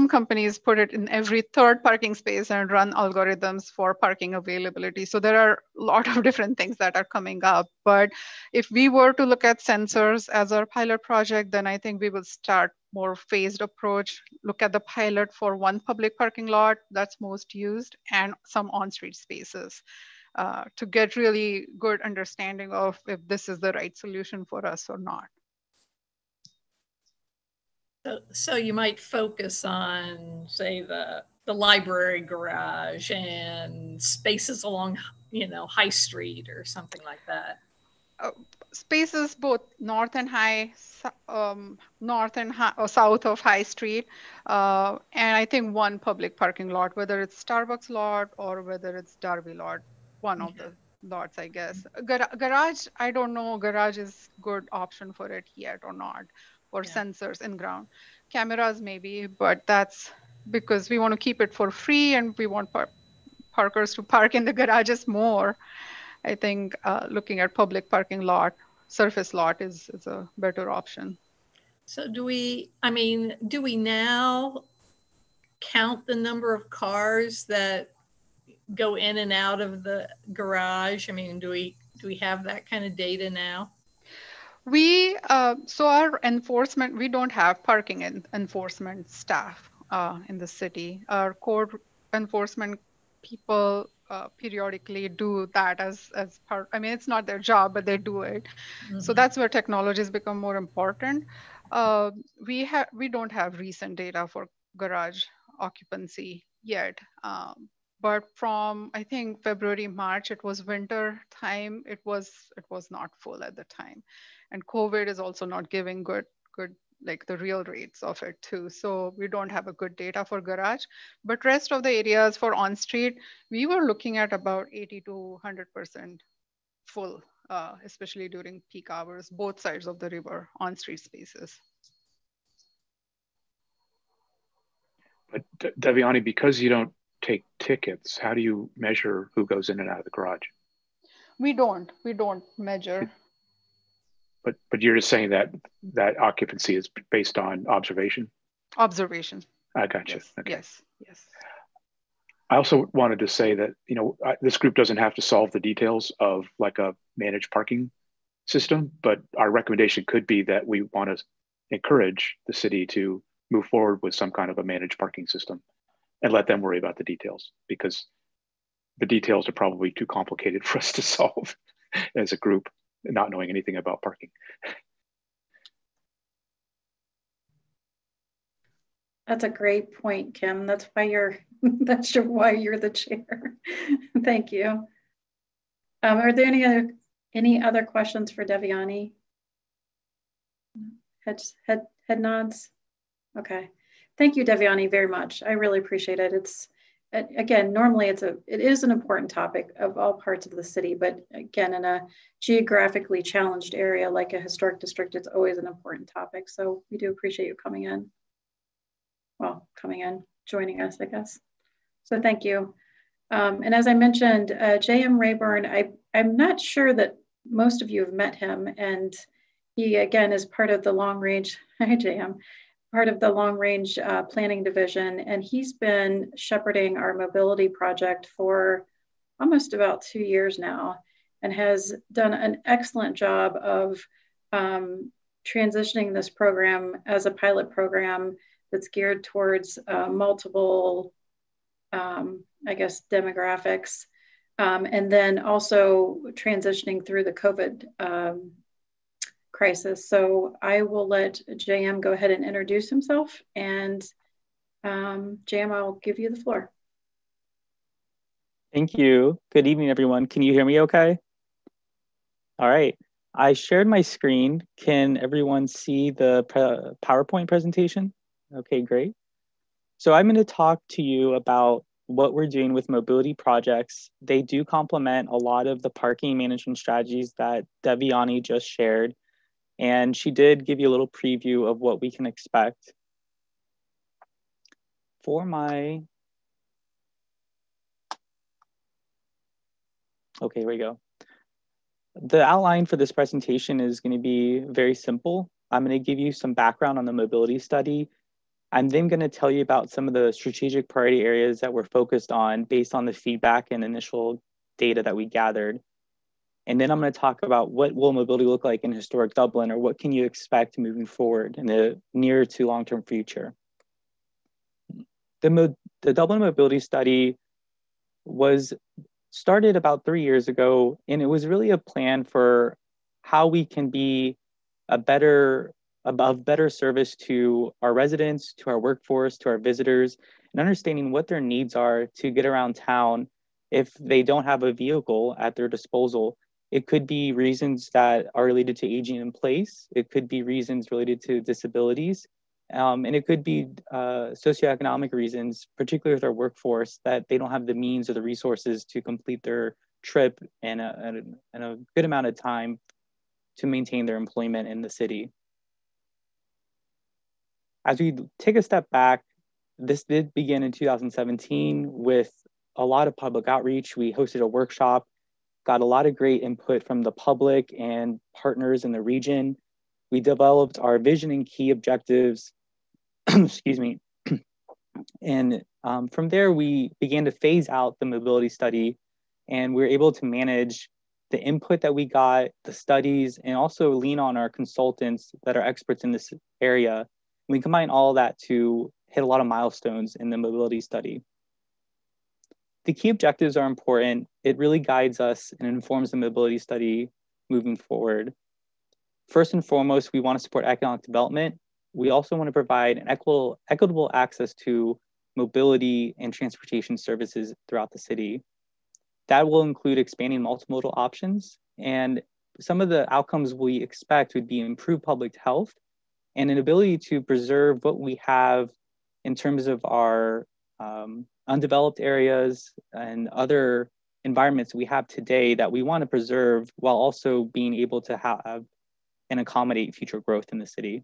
Speaker 6: companies put it in every third parking space and run algorithms for parking availability. So there are a lot of different things that are coming up. But if we were to look at sensors as our pilot project, then I think we will start more phased approach, look at the pilot for one public parking lot that's most used and some on-street spaces. To get really good understanding of if this is the right solution for us or not.
Speaker 11: So you might focus on, say, the library garage and spaces along, High Street or something like that.
Speaker 6: Spaces both north and south of High Street, and I think one public parking lot, whether it's Starbucks lot or whether it's Darby lot, one of the lots, I guess. Garage, I don't know. Garage is good option for it yet or not, for sensors in ground. Cameras maybe, but that's because we want to keep it for free and we want parkers to park in the garages more. I think looking at public parking lot, surface lot is a better option.
Speaker 11: So do we now count the number of cars that go in and out of the garage? I mean, do we have that kind of data now?
Speaker 6: So our enforcement, we don't have parking enforcement staff in the city. Our code enforcement people periodically do that as part. I mean, it's not their job, but they do it. Mm-hmm. So that's where technologies become more important. We don't have recent data for garage occupancy yet. But from, I think, February, March, it was winter time. It was not full at the time. And COVID is also not giving good like the real rates of it too. So we don't have a good data for garage, but rest of the areas for on-street, we were looking at about 80 to 100% full, especially during peak hours, both sides of the river, on-street spaces.
Speaker 4: But Devyani, because you don't take tickets, how do you measure who goes in and out of the garage?
Speaker 6: We don't measure.
Speaker 4: But you're just saying that occupancy is based on observation?
Speaker 6: Observation.
Speaker 4: I gotcha.
Speaker 6: Yes.
Speaker 4: Okay.
Speaker 6: Yes.
Speaker 4: I also wanted to say that, this group doesn't have to solve the details of like a managed parking system, but our recommendation could be that we want to encourage the city to move forward with some kind of a managed parking system and let them worry about the details, because the details are probably too complicated for us to solve as a group, not knowing anything about parking.
Speaker 2: That's a great point, Kim. That's why you're the chair. Thank you. Are there any other questions for Devyani? Head nods. Okay. Thank you, Devyani, very much. I really appreciate it. It's, again, normally it is an important topic of all parts of the city, but again, in a geographically challenged area like a historic district, it's always an important topic. So we do appreciate you coming in. Well, joining us, I guess. So thank you. And as I mentioned, J.M. Rayburn, I'm not sure that most of you have met him, and he, again, is part of the long range, hi J.M., part of the long range planning division, and he's been shepherding our mobility project for almost about 2 years now, and has done an excellent job of transitioning this program as a pilot program that's geared towards multiple, I guess, demographics. and then also transitioning through the COVID crisis. So I will let JM go ahead and introduce himself, and JM, I'll give you the floor.
Speaker 12: Thank you. Good evening, everyone. Can you hear me okay? All right. I shared my screen. Can everyone see the PowerPoint presentation? Okay, great. So I'm going to talk to you about what we're doing with mobility projects. They do complement a lot of the parking management strategies that Devyani just shared. And she did give you a little preview of what we can expect. For my, okay, here we go. The outline for this presentation is going to be very simple. I'm going to give you some background on the mobility study. I'm then going to tell you about some of the strategic priority areas that we're focused on based on the feedback and initial data that we gathered. And then I'm going to talk about what will mobility look like in historic Dublin, or what can you expect moving forward in the near to long-term future. The Dublin Mobility Study was started about 3 years ago, and it was really a plan for how we can be of better service to our residents, to our workforce, to our visitors, and understanding what their needs are to get around town if they don't have a vehicle at their disposal. It could be reasons that are related to aging in place. It could be reasons related to disabilities. And it could be socioeconomic reasons, particularly with our workforce, that they don't have the means or the resources to complete their trip in a good amount of time to maintain their employment in the city. As we take a step back, this did begin in 2017 with a lot of public outreach. We hosted a workshop, got a lot of great input from the public and partners in the region. We developed our vision and key objectives, excuse me. And from there, we began to phase out the mobility study, and we were able to manage the input that we got, the studies, and also lean on our consultants that are experts in this area. We combine all of that to hit a lot of milestones in the mobility study. The key objectives are important. It really guides us and informs the mobility study moving forward. First and foremost, we want to support economic development. We also want to provide an equitable access to mobility and transportation services throughout the city. That will include expanding multimodal options, and some of the outcomes we expect would be improved public health and an ability to preserve what we have in terms of our undeveloped areas and other environments we have today that we want to preserve while also being able to have and accommodate future growth in the city.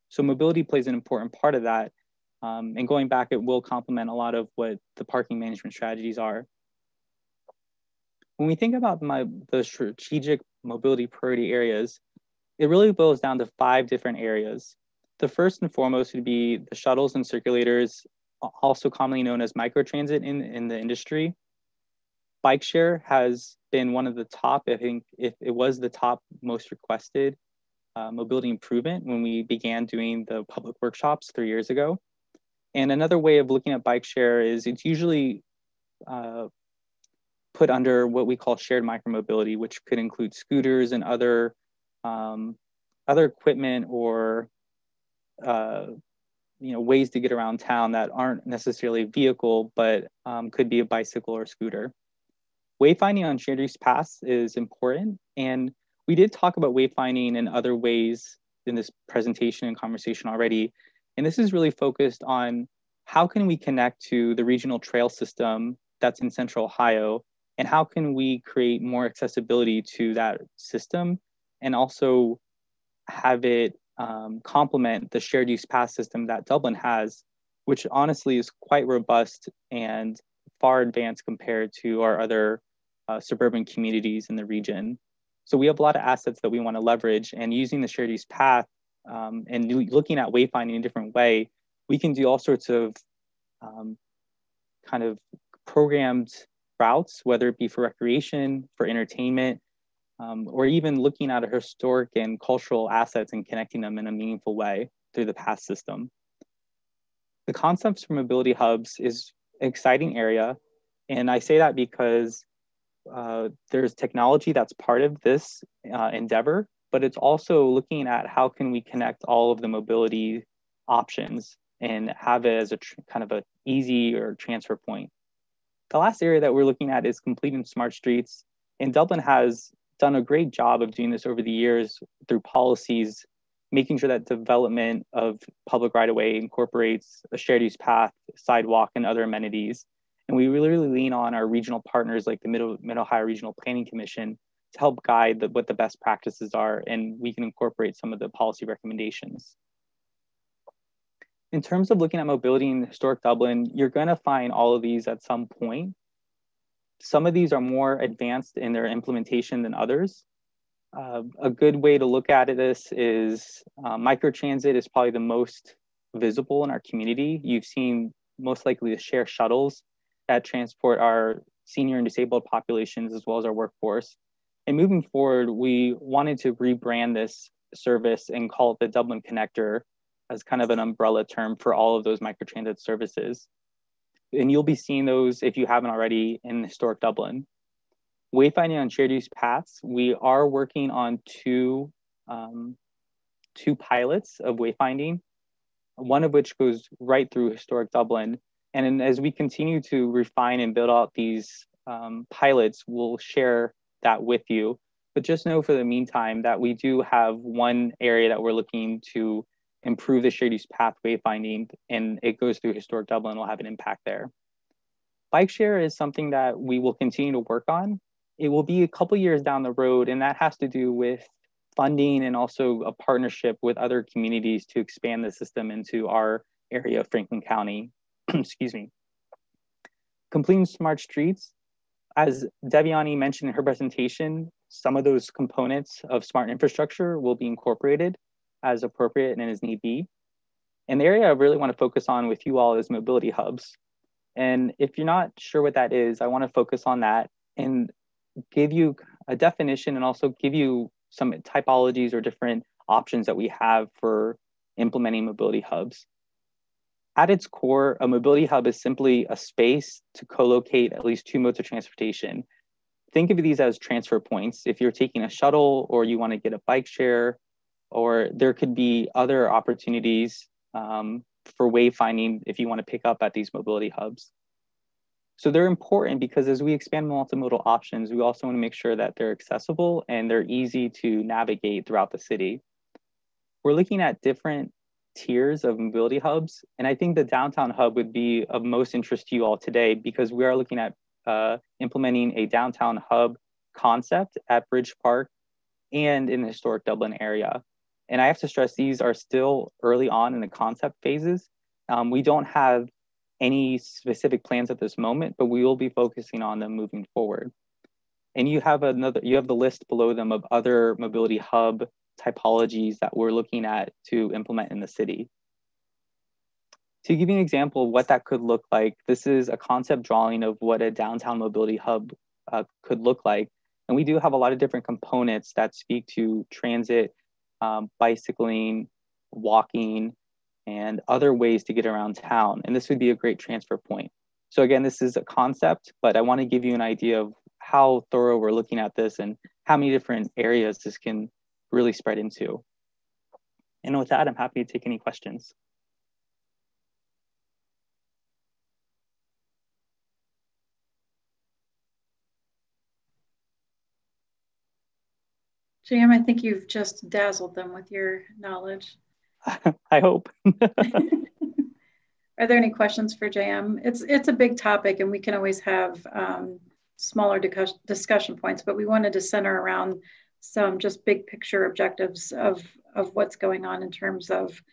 Speaker 12: So mobility plays an important part of that. And going back, it will complement a lot of what the parking management strategies are. When we think about the strategic mobility priority areas, it really boils down to 5 different areas. The first and foremost would be the shuttles and circulators, also commonly known as microtransit in the industry. Bikeshare has been one of the top, I think it was the top most requested mobility improvement when we began doing the public workshops 3 years ago. And another way of looking at Bikeshare is it's usually put under what we call shared micromobility, which could include scooters and other equipment or ways to get around town that aren't necessarily a vehicle, but could be a bicycle or scooter. Wayfinding on shared use paths is important, and we did talk about wayfinding in other ways in this presentation and conversation already. And this is really focused on how can we connect to the regional trail system that's in Central Ohio, and how can we create more accessibility to that system and also have it complement the shared use path system that Dublin has, which honestly is quite robust and far advanced compared to our other suburban communities in the region. So we have a lot of assets that we want to leverage, and using the shared use path and looking at wayfinding in a different way, we can do all sorts of kind of programmed routes, whether it be for recreation, for entertainment, or even looking at our historic and cultural assets and connecting them in a meaningful way through the path system. The concepts for mobility hubs is an exciting area. And I say that because there's technology that's part of this endeavor, but it's also looking at how can we connect all of the mobility options and have it as a kind of a easy or transfer point. The last area that we're looking at is completing smart streets. And Dublin has done a great job of doing this over the years through policies, making sure that development of public right-of-way incorporates a shared use path, sidewalk, and other amenities. And we really lean on our regional partners like the Mid-Ohio Regional Planning Commission to help guide what the best practices are, and we can incorporate some of the policy recommendations. In terms of looking at mobility in historic Dublin, you're gonna find all of these at some point. Some of these are more advanced in their implementation than others. A good way to look at this is microtransit is probably the most visible in our community. You've seen most likely the share shuttles that transport our senior and disabled populations as well as our workforce. And moving forward, we wanted to rebrand this service and call it the Dublin Connector as kind of an umbrella term for all of those microtransit services. And you'll be seeing those, if you haven't already, in historic Dublin. Wayfinding on shared use paths, we are working on two pilots of wayfinding, one of which goes right through historic Dublin. And as we continue to refine and build out these pilots, we'll share that with you. But just know for the meantime that we do have one area that we're looking to improve the shared use path wayfinding, and it goes through historic Dublin, will have an impact there. Bikeshare is something that we will continue to work on. It will be a couple years down the road, and that has to do with funding and also a partnership with other communities to expand the system into our area of Franklin County. Excuse me. Completing smart streets, as Deviani mentioned in her presentation, some of those components of smart infrastructure will be incorporated as appropriate and as need be. And the area I really want to focus on with you all is mobility hubs. And if you're not sure what that is, I want to focus on that and give you a definition and also give you some typologies or different options that we have for implementing mobility hubs. At its core, a mobility hub is simply a space to co-locate at least two modes of transportation. Think of these as transfer points. If you're taking a shuttle or you want to get a bike share, or there could be other opportunities for wayfinding if you want to pick up at these mobility hubs. So they're important because as we expand multimodal options, we also want to make sure that they're accessible and they're easy to navigate throughout the city. We're looking at different tiers of mobility hubs, and I think the downtown hub would be of most interest to you all today because we are looking at implementing a downtown hub concept at Bridge Park and in the historic Dublin area. And I have to stress, these are still early on in the concept phases. We don't have any specific plans at this moment, but we will be focusing on them moving forward. And you have the list below them of other mobility hub typologies that we're looking at to implement in the city. To give you an example of what that could look like, this is a concept drawing of what a downtown mobility hub could look like. And we do have a lot of different components that speak to transit, bicycling, walking, and other ways to get around town. And this would be a great transfer point. So again, this is a concept, but I want to give you an idea of how thorough we're looking at this and how many different areas this can really spread into. And with that, I'm happy to take any questions.
Speaker 2: JM, I think you've just dazzled them with your knowledge.
Speaker 12: I hope.
Speaker 2: Are there any questions for JM? It's a big topic and we can always have smaller discussion points, but we wanted to center around some just big picture objectives of what's going on in terms of,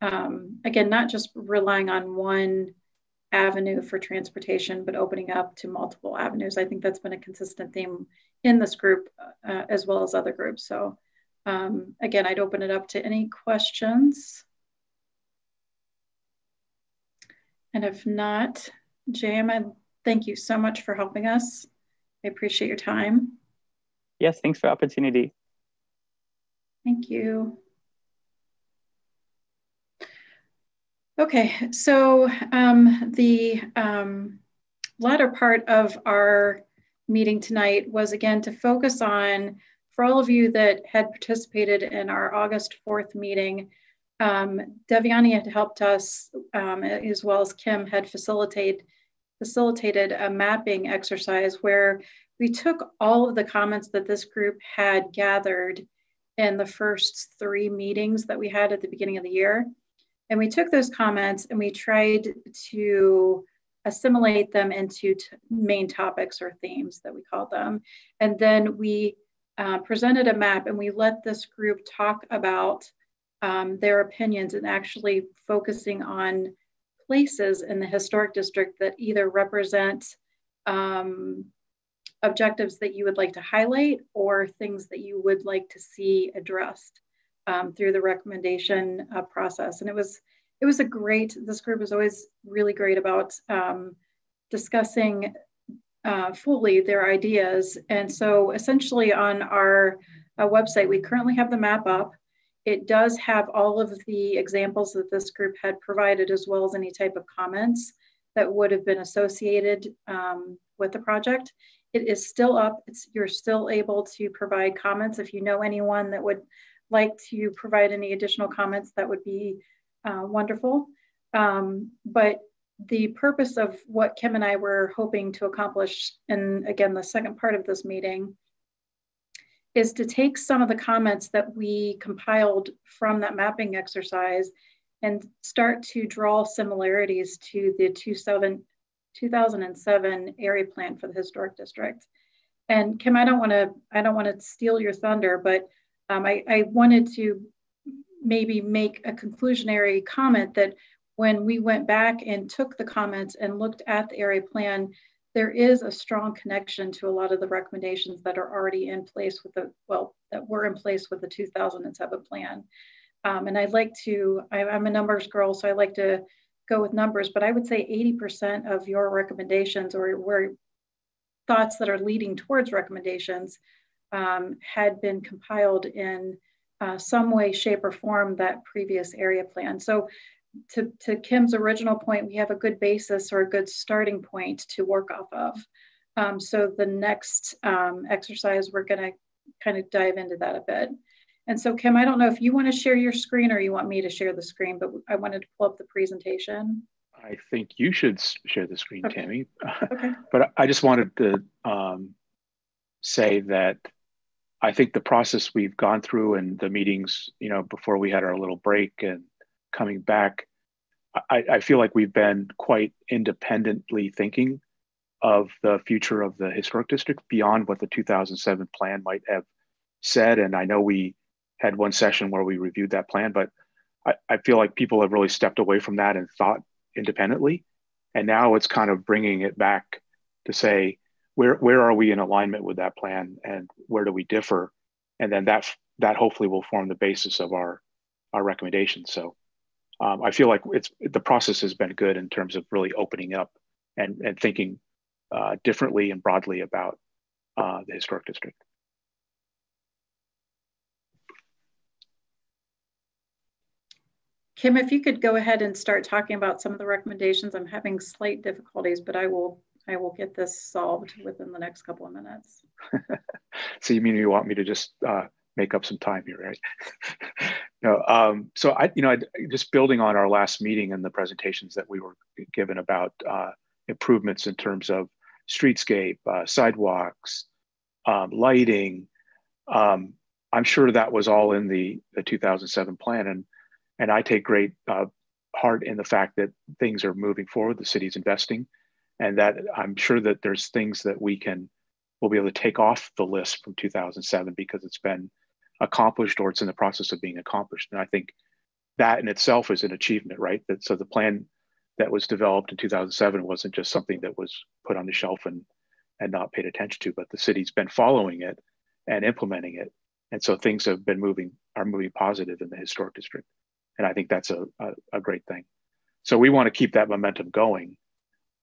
Speaker 2: again, not just relying on one avenue for transportation, but opening up to multiple avenues. I think that's been a consistent theme in this group as well as other groups. So again, I'd open it up to any questions. And if not, JM, I thank you so much for helping us. I appreciate your time.
Speaker 12: Yes, thanks for the opportunity.
Speaker 2: Thank you. Okay, so the latter part of our meeting tonight was again to focus on, for all of you that had participated in our August 4th meeting, Devyani had helped us, as well as Kim had facilitated a mapping exercise where we took all of the comments that this group had gathered in the first 3 meetings that we had at the beginning of the year. And we took those comments and we tried to assimilate them into main topics or themes that we call them. And then we presented a map and we let this group talk about their opinions and actually focusing on places in the historic district that either represent objectives that you would like to highlight or things that you would like to see addressed through the recommendation process. And it was a great, this group is always really great about discussing fully their ideas. And so essentially on our website, we currently have the map up. It does have all of the examples that this group had provided, as well as any type of comments that would have been associated with the project. It is still up. You're still able to provide comments. If you know anyone that would like to provide any additional comments, that would be wonderful. But the purpose of what Kim and I were hoping to accomplish, and again, the second part of this meeting, is to take some of the comments that we compiled from that mapping exercise and start to draw similarities to the 2007 area plan for the historic district. And Kim, I don't want to steal your thunder, but I wanted to maybe make a conclusionary comment that when we went back and took the comments and looked at the area plan, there is a strong connection to a lot of the recommendations that are already in place with the, well, that were in place with the 2007 plan. And I'd like to, I'm a numbers girl, so I like to go with numbers, but I would say 80% of your recommendations or thoughts that are leading towards recommendations had been compiled in some way, shape, or form that previous area plan. So to Kim's original point, we have a good basis or a good starting point to work off of. So the next exercise, we're going to kind of dive into that a bit. And so Kim, I don't know if you want to share your screen or you want me to share the screen, but I wanted to pull up the presentation.
Speaker 4: I think you should share the screen,
Speaker 2: Okay.
Speaker 4: Tammy.
Speaker 2: Okay.
Speaker 4: But I just wanted to say that I think the process we've gone through and the meetings, you know, before we had our little break and coming back, I feel like we've been quite independently thinking of the future of the historic district beyond what the 2007 plan might have said. And I know we had one session where we reviewed that plan, but I feel like people have really stepped away from that and thought independently. And now it's kind of bringing it back to say, where are we in alignment with that plan and where do we differ? And then that hopefully will form the basis of our recommendations. So I feel like the process has been good in terms of really opening up and thinking differently and broadly about the historic district.
Speaker 2: Kim, if you could go ahead and start talking about some of the recommendations. I'm having slight difficulties, but I will get this solved within the next couple of minutes.
Speaker 4: So you mean you want me to just make up some time here, right? No. So just building on our last meeting and the presentations that we were given about improvements in terms of streetscape, sidewalks, lighting. I'm sure that was all in the 2007 plan, and I take great heart in the fact that things are moving forward. The city's investing, and that I'm sure that there's things that we'll be able to take off the list from 2007 because it's been accomplished or it's in the process of being accomplished. And I think that in itself is an achievement, right? So the plan that was developed in 2007 wasn't just something that was put on the shelf and not paid attention to, but the city's been following it and implementing it. And so things are moving positive in the historic district. And I think that's a great thing. So we want to keep that momentum going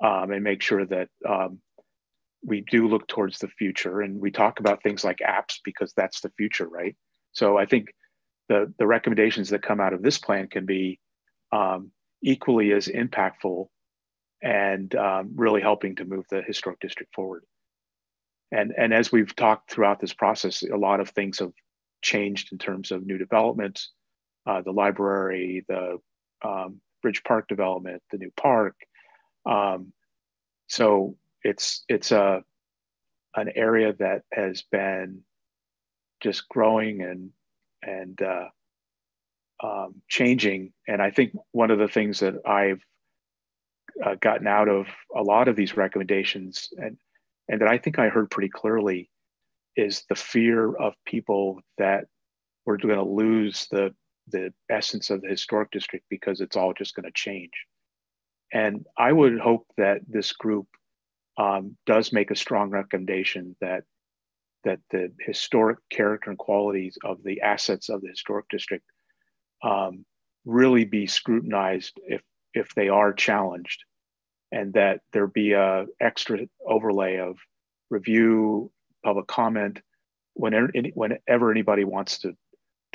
Speaker 4: and make sure that we do look towards the future, and we talk about things like apps because that's the future, right? So I think the recommendations that come out of this plan can be equally as impactful and really helping to move the historic district forward. And as we've talked throughout this process, a lot of things have changed in terms of new developments, the library, the Bridge Park development, the new park. So it's an area that has been just growing and changing. And I think one of the things that I've gotten out of a lot of these recommendations, and that I think I heard pretty clearly, is the fear of people that we're going to lose the essence of the historic district because it's all just going to change. And I would hope that this group does make a strong recommendation that the historic character and qualities of the assets of the historic district really be scrutinized if they are challenged, and that there be a extra overlay of review, public comment, whenever anybody wants to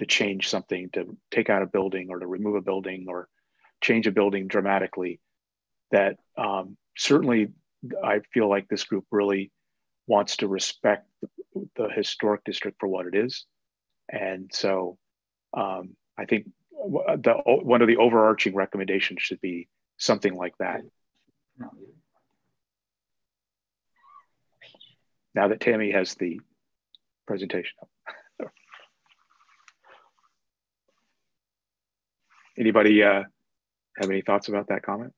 Speaker 4: change something, to take out a building or to remove a building or change a building dramatically. That certainly I feel like this group really wants to respect the historic district for what it is. And so I think one of the overarching recommendations should be something like that. Now that Tammy has the presentation up. Anybody have any thoughts about that comment?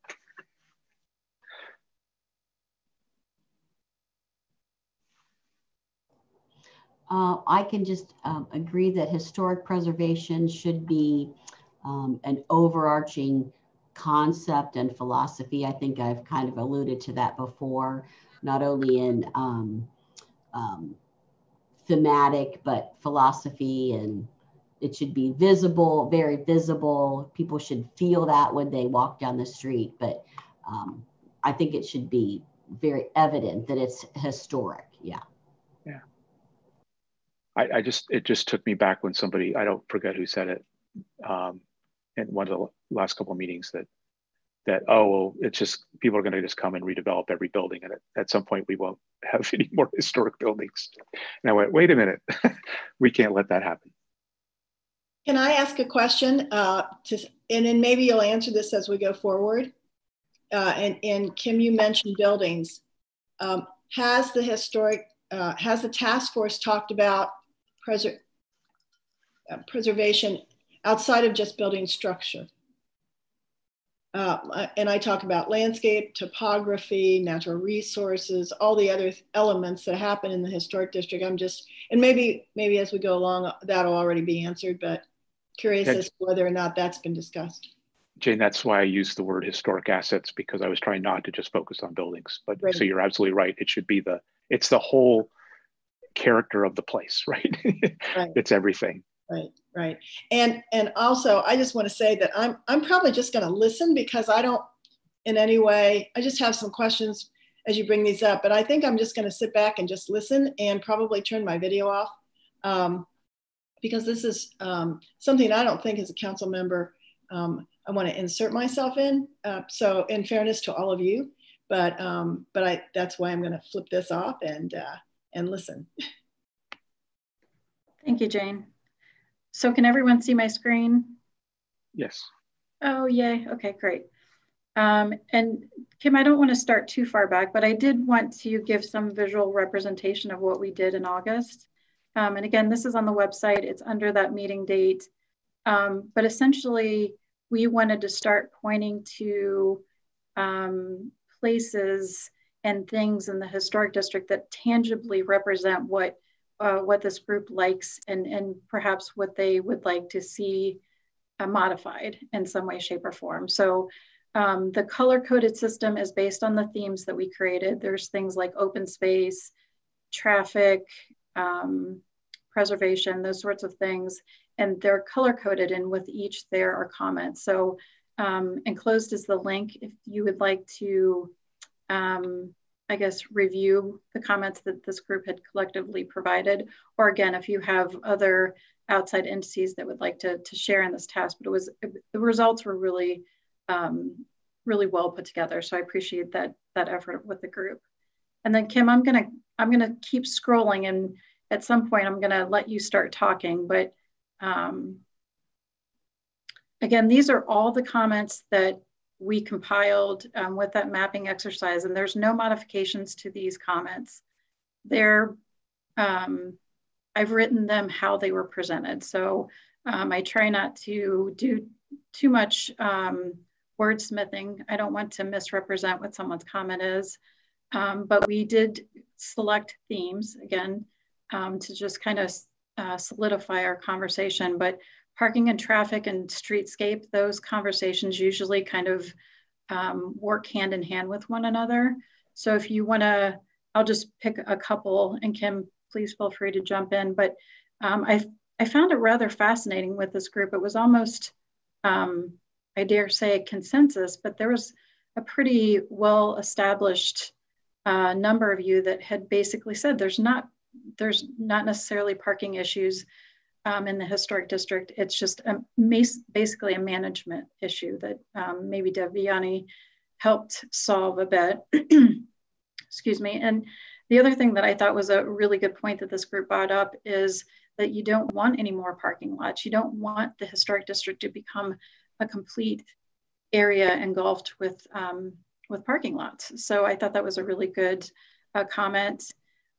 Speaker 9: I can just agree that historic preservation should be an overarching concept and philosophy. I think I've kind of alluded to that before, not only in thematic, but philosophy, and it should be visible, very visible. People should feel that when they walk down the street, but I think it should be very evident that it's historic. Yeah.
Speaker 4: Yeah. It just took me back when somebody, I don't forget who said it, in one of the last couple of meetings, that oh, well, it's just, people are going to just come and redevelop every building, and at some point we won't have any more historic buildings. And I went, wait a minute, we can't let that happen.
Speaker 8: Can I ask a question? And then maybe you'll answer this as we go forward. And Kim, you mentioned buildings. Has the task force talked about preservation outside of just building structure? And I talk about landscape, topography, natural resources, all the other elements that happen in the historic district. And maybe as we go along, that'll already be answered, but curious as to whether or not that's been discussed.
Speaker 4: Jane, that's why I used the word historic assets, because I was trying not to just focus on buildings. But
Speaker 8: right.
Speaker 4: So you're absolutely right. It should be it's the whole character of the place, right?
Speaker 8: Right.
Speaker 4: It's everything.
Speaker 8: Right. And also, I just want to say that I'm probably just going to listen, because I don't in any way, I just have some questions as you bring these up, but I think I'm just going to sit back and just listen and probably turn my video off, because this is something I don't think as a council member I want to insert myself in. So in fairness to all of you, but that's why I'm going to flip this off and listen.
Speaker 2: Thank you, Jane. So can everyone see my screen?
Speaker 4: Yes.
Speaker 2: Oh, yay. Okay, great. And Kim, I don't want to start too far back, but I did want to give some visual representation of what we did in August. And again, this is on the website. It's under that meeting date. But essentially, we wanted to start pointing to places and things in the historic district that tangibly represent what this group likes and perhaps what they would like to see modified in some way, shape, or form. So the color-coded system is based on the themes that we created. There's things like open space, traffic, preservation, those sorts of things. And they're color-coded, and with each there are comments. So enclosed is the link if you would like to, I guess, review the comments that this group had collectively provided. Or again, if you have other outside entities that would like to share in this task. But the results were really really well put together. So I appreciate that effort with the group. And then Kim, I'm gonna keep scrolling, and at some point I'm gonna let you start talking. But again, these are all the comments that we compiled with that mapping exercise, and there's no modifications to these comments. They're I've written them how they were presented. So I try not to do too much wordsmithing. I don't want to misrepresent what someone's comment is. But we did select themes, again, to just kind of solidify our conversation. But parking and traffic and streetscape, those conversations usually kind of work hand in hand with one another. So if you want to, I'll just pick a couple, and Kim, please feel free to jump in. But I found it rather fascinating with this group. It was almost, I dare say, a consensus, but there was a pretty well-established number of you that had basically said there's not necessarily parking issues in the historic district. It's just basically a management issue that maybe Devyani helped solve a bit. Excuse me. And the other thing that I thought was a really good point that this group brought up is that you don't want any more parking lots. You don't want the historic district to become a complete area engulfed with parking lots. So I thought that was a really good comment.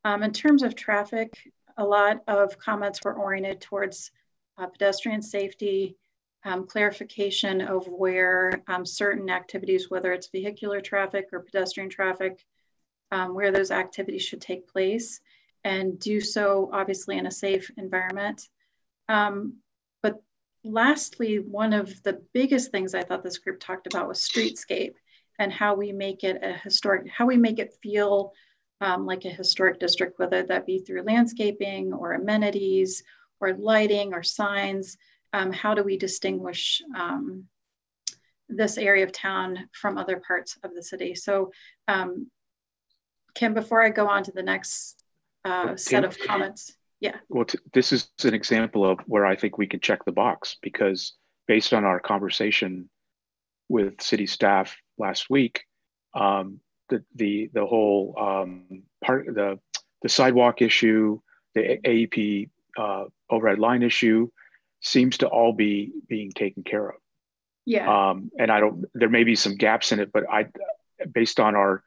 Speaker 2: In terms of traffic, a lot of comments were oriented towards pedestrian safety, clarification of where certain activities, whether it's vehicular traffic or pedestrian traffic, where those activities should take place, and do so obviously in a safe environment. But lastly, one of the biggest things I thought this group talked about was streetscape and how we make it how we make it feel like a historic district, whether that be through landscaping or amenities or lighting or signs. How do we distinguish this area of town from other parts of the city? So Kim, before I go on to the next set of comments. Yeah.
Speaker 4: Well, this is an example of where I think we can check the box, because based on our conversation with city staff last week, the whole the sidewalk issue, the AEP overhead line issue seems to all be being taken care of.
Speaker 2: Yeah.
Speaker 4: And there may be some gaps in it, but based on our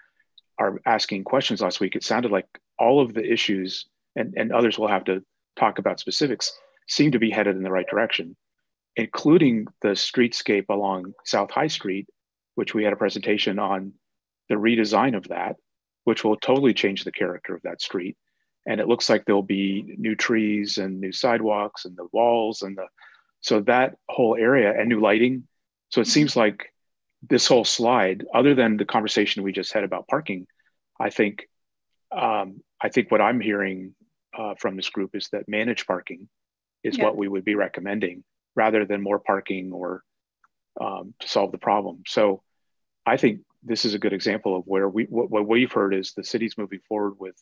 Speaker 4: asking questions last week, it sounded like all of the issues, and others will have to talk about specifics, seem to be headed in the right direction, including the streetscape along South High Street, which we had a presentation on the redesign of that, which will totally change the character of that street. And it looks like there'll be new trees and new sidewalks and the walls so that whole area, and new lighting. So it seems like this whole slide, other than the conversation we just had about parking, I think what I'm hearing from this group is that managed parking is what we would be recommending, rather than more parking or to solve the problem. So I think this is a good example of where what we've heard is the city's moving forward with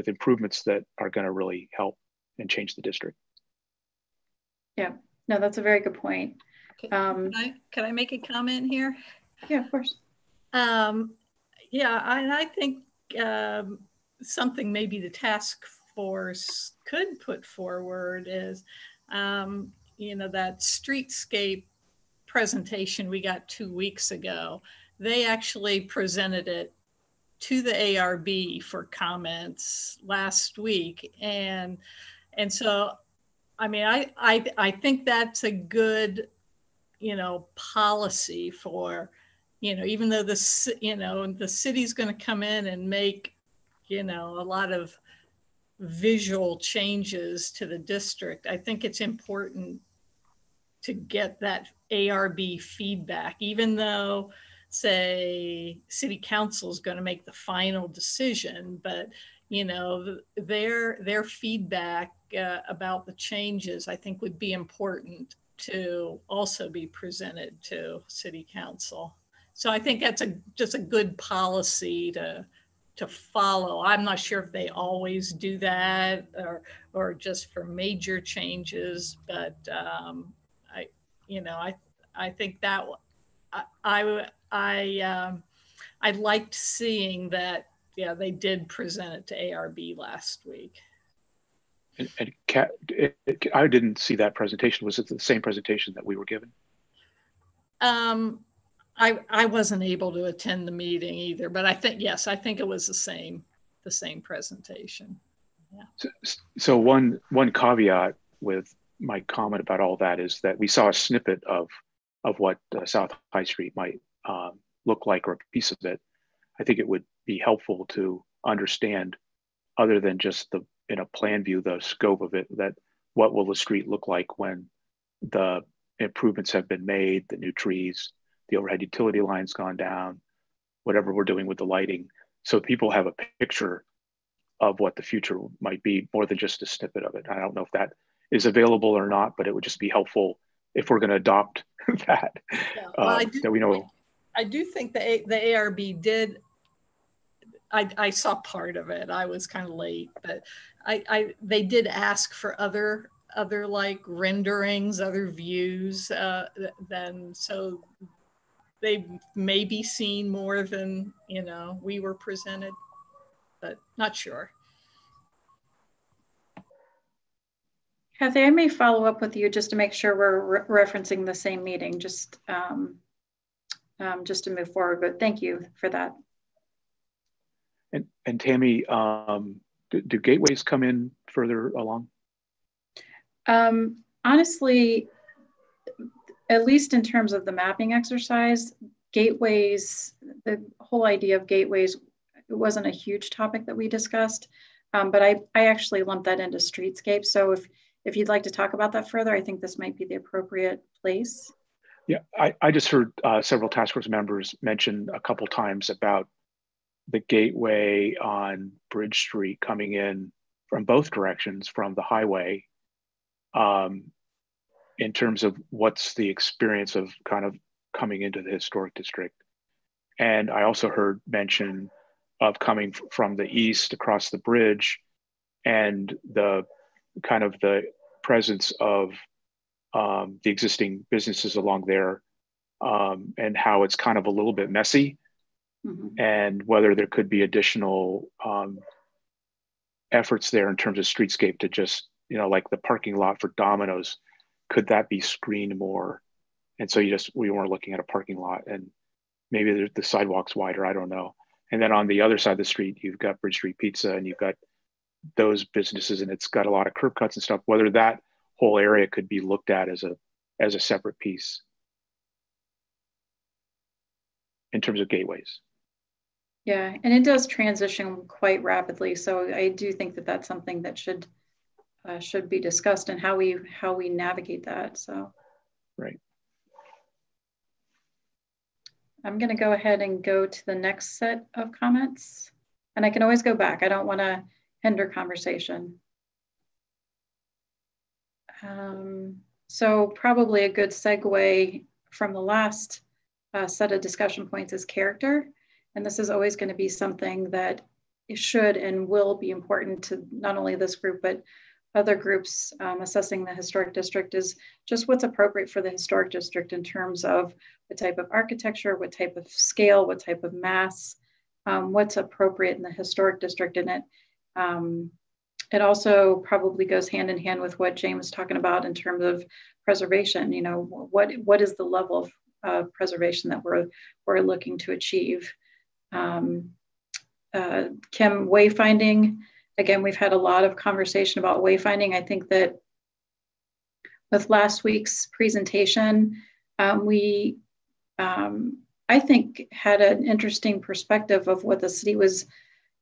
Speaker 4: improvements that are going to really help and change the district.
Speaker 2: Yeah, no, that's a very good point.
Speaker 11: Can I make a comment here?
Speaker 2: Yeah, of course.
Speaker 11: Yeah, and I think something maybe the task force could put forward is, that streetscape presentation we got 2 weeks ago. They actually presented it to the ARB for comments last week, and so I mean I think that's a good policy for, even though the city's going to come in and make, a lot of visual changes to the district. I think it's important to get that ARB feedback, even though, say, city council is going to make the final decision, but their feedback about the changes, I think, would be important to also be presented to city council. So I think that's just a good policy to follow. I'm not sure if they always do that or just for major changes, but I think that I liked seeing that, yeah, they did present it to ARB last week.
Speaker 4: And Kat, I didn't see that presentation. Was it the same presentation that we were given?
Speaker 11: I wasn't able to attend the meeting either, but I think, yes, I think it was the same presentation. Yeah.
Speaker 4: So one caveat with my comment about all that is that we saw a snippet of what South High Street might look like, or a piece of it. I think it would be helpful to understand, other than just in a plan view, the scope of it, that what will the street look like when the improvements have been made, the new trees, the overhead utility lines gone down, whatever we're doing with the lighting, so people have a picture of what the future might be, more than just a snippet of it. I don't know if that is available or not, but it would just be helpful if we're going to adopt that.
Speaker 11: Yeah. Well,
Speaker 4: that we know.
Speaker 11: I do think the ARB did. I saw part of it. I was kind of late, but they did ask for other like renderings, other views. So they may be seen more than we were presented, but not sure.
Speaker 2: Kathy, I may follow up with you just to make sure we're referencing the same meeting, just to move forward. But thank you for that.
Speaker 4: And Tammy, do gateways come in further along?
Speaker 2: Honestly, at least in terms of the mapping exercise, gateways, the whole idea of gateways, it wasn't a huge topic that we discussed, but I actually lumped that into streetscape. So if you'd like to talk about that further, I think this might be the appropriate place.
Speaker 4: Yeah, I just heard several task force members mention a couple times about the gateway on Bridge Street coming in from both directions from the highway, in terms of what's the experience of kind of coming into the historic district. And I also heard mention of coming from the east across the bridge, and the kind of the presence of the existing businesses along there, and how it's kind of a little bit messy. Mm-hmm. And whether there could be additional efforts there in terms of streetscape to just, like the parking lot for Domino's, could that be screened more? And so we weren't looking at a parking lot, and maybe the sidewalk's wider, I don't know. And then on the other side of the street, you've got Bridge Street Pizza, and you've got those businesses, and it's got a lot of curb cuts and stuff, whether that whole area could be looked at as a separate piece in terms of gateways.
Speaker 2: Yeah, and it does transition quite rapidly. So I do think that that's something that should be discussed, and how we navigate that. So,
Speaker 4: right.
Speaker 2: I'm going to go ahead and go to the next set of comments, and I can always go back. I don't want to hinder conversation. So probably a good segue from the last set of discussion points is character. And this is always going to be something that should and will be important to not only this group, but other groups assessing the historic district, is just what's appropriate for the historic district in terms of the type of architecture, what type of scale, what type of mass, what's appropriate in the historic district in it. It also probably goes hand in hand with what Jane was talking about in terms of preservation. What is the level of preservation that we're looking to achieve? Kim, wayfinding. Again, we've had a lot of conversation about wayfinding. I think that with last week's presentation, we, I think, had an interesting perspective of what the city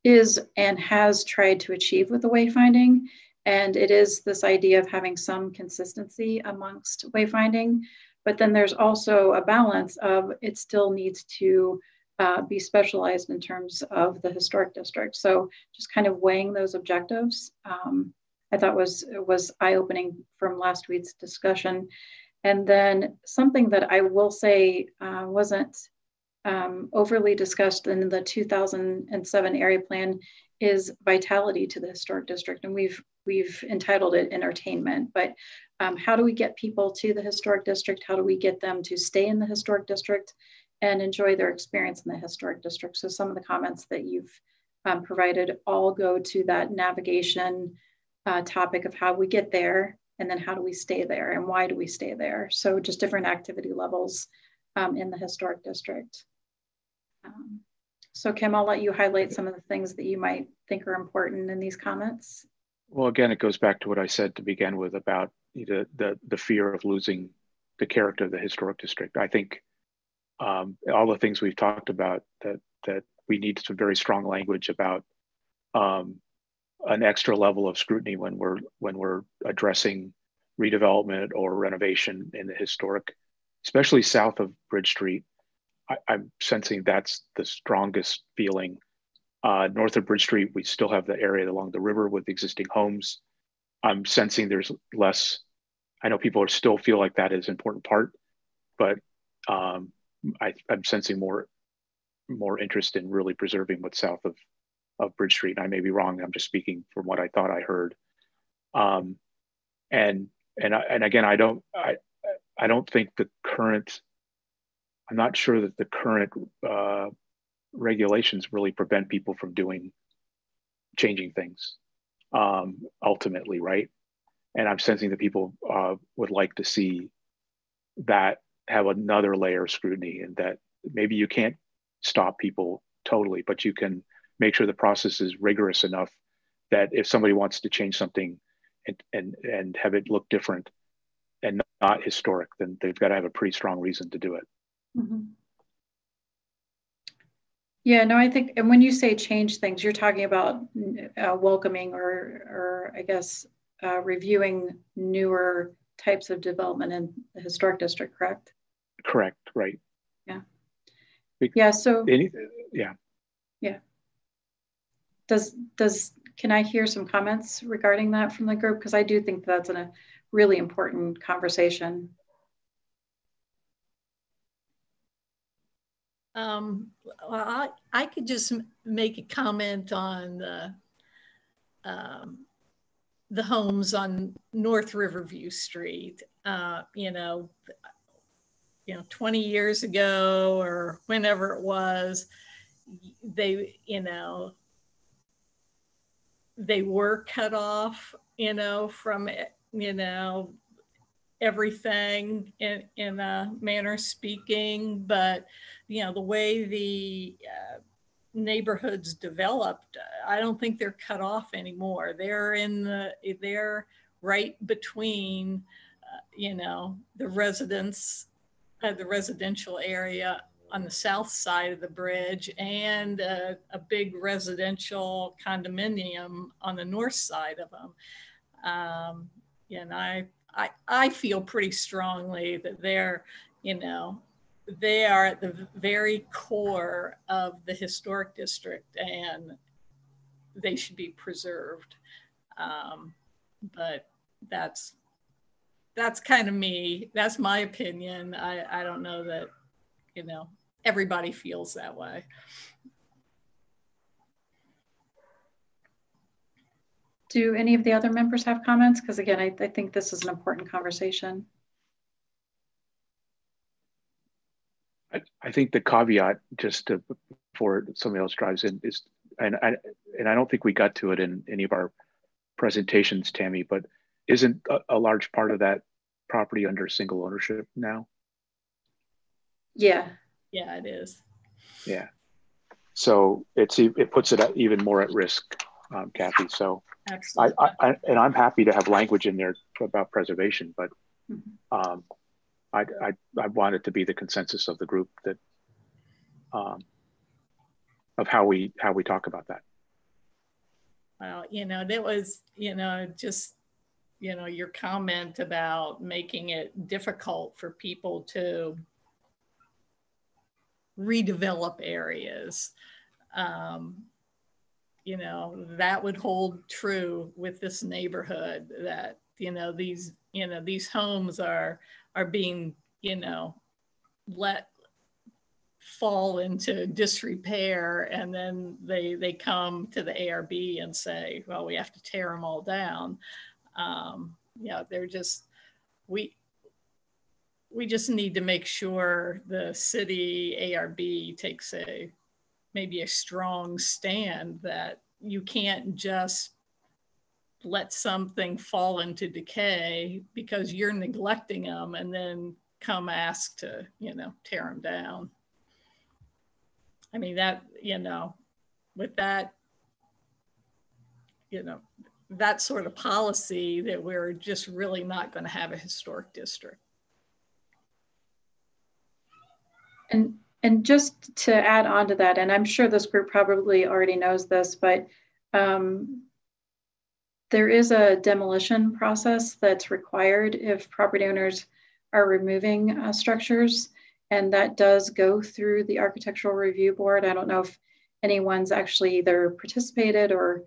Speaker 2: is and has tried to achieve with the wayfinding. And it is this idea of having some consistency amongst wayfinding, but then there's also a balance of it still needs to be specialized in terms of the historic district. So just kind of weighing those objectives, I thought was eye-opening from last week's discussion. And then something that I will say wasn't overly discussed in the 2007 area plan is vitality to the historic district. And we've entitled it entertainment, but how do we get people to the historic district? How do we get them to stay in the historic district and enjoy their experience in the historic district? So some of the comments that you've provided all go to that navigation topic of how we get there, and then how do we stay there, and why do we stay there? So just different activity levels in the historic district. So Kim, I'll let you highlight some of the things that you might think are important in these comments.
Speaker 4: Well, again, it goes back to what I said to begin with about the fear of losing the character of the historic district. I think all the things we've talked about, that we need some very strong language about an extra level of scrutiny when we're addressing redevelopment or renovation in the historic, especially south of Bridge Street. I'm sensing that's the strongest feeling. North of Bridge Street, we still have the area along the river with existing homes. I'm sensing there's less. I know people still feel like that is an important part, but I'm sensing more interest in really preserving what's south of Bridge Street. I may be wrong. I'm just speaking from what I thought I heard. And again, I don't think the current. I'm not sure that the current regulations really prevent people from changing things ultimately, right? And I'm sensing that people would like to see that have another layer of scrutiny, and that maybe you can't stop people totally, but you can make sure the process is rigorous enough that if somebody wants to change something and have it look different and not historic, then they've got to have a pretty strong reason to do it.
Speaker 2: Mm-hmm. Yeah, no, I think, and when you say change things, you're talking about welcoming or I guess reviewing newer types of development in the historic district, correct?
Speaker 4: Correct, right.
Speaker 2: Yeah. Yeah, so.
Speaker 4: Yeah.
Speaker 2: Yeah. Can I hear some comments regarding that from the group? Because I do think that's a really important conversation.
Speaker 11: Well, I could just make a comment on the homes on North Riverview Street. 20 years ago or whenever it was, they were cut off, from everything in a manner speaking, but the way the neighborhoods developed, I don't think they're cut off anymore. They're right between the residential area on the south side of the bridge and a big residential condominium on the north side of them. And I feel pretty strongly that they are at the very core of the historic district and they should be preserved. But that's kind of me. That's my opinion. I don't know that, everybody feels that way.
Speaker 2: Do any of the other members have comments? Because again, I think this is an important conversation.
Speaker 4: I think the caveat, just before somebody else drives in, is, and I don't think we got to it in any of our presentations, Tammy, but isn't a large part of that property under single ownership now?
Speaker 2: Yeah.
Speaker 11: Yeah, it is.
Speaker 4: Yeah. So it puts it even more at risk, Kathy. So
Speaker 11: absolutely.
Speaker 4: And I'm happy to have language in there about preservation, but I want it to be the consensus of the group that of how we talk about that.
Speaker 11: Well, that was, just, your comment about making it difficult for people to redevelop areas. That would hold true with this neighborhood, that, these homes are being, let fall into disrepair, and then they come to the ARB and say, well, we have to tear them all down. Yeah, they're just, we just need to make sure the city ARB takes maybe a strong stand that you can't just let something fall into decay because you're neglecting them and then come ask to, tear them down. I mean, that, with that, that sort of policy, that we're just really not going to have a historic district.
Speaker 2: And just to add on to that, and I'm sure this group probably already knows this, but there is a demolition process that's required if property owners are removing structures, and that does go through the Architectural Review Board. I don't know if anyone's actually either participated or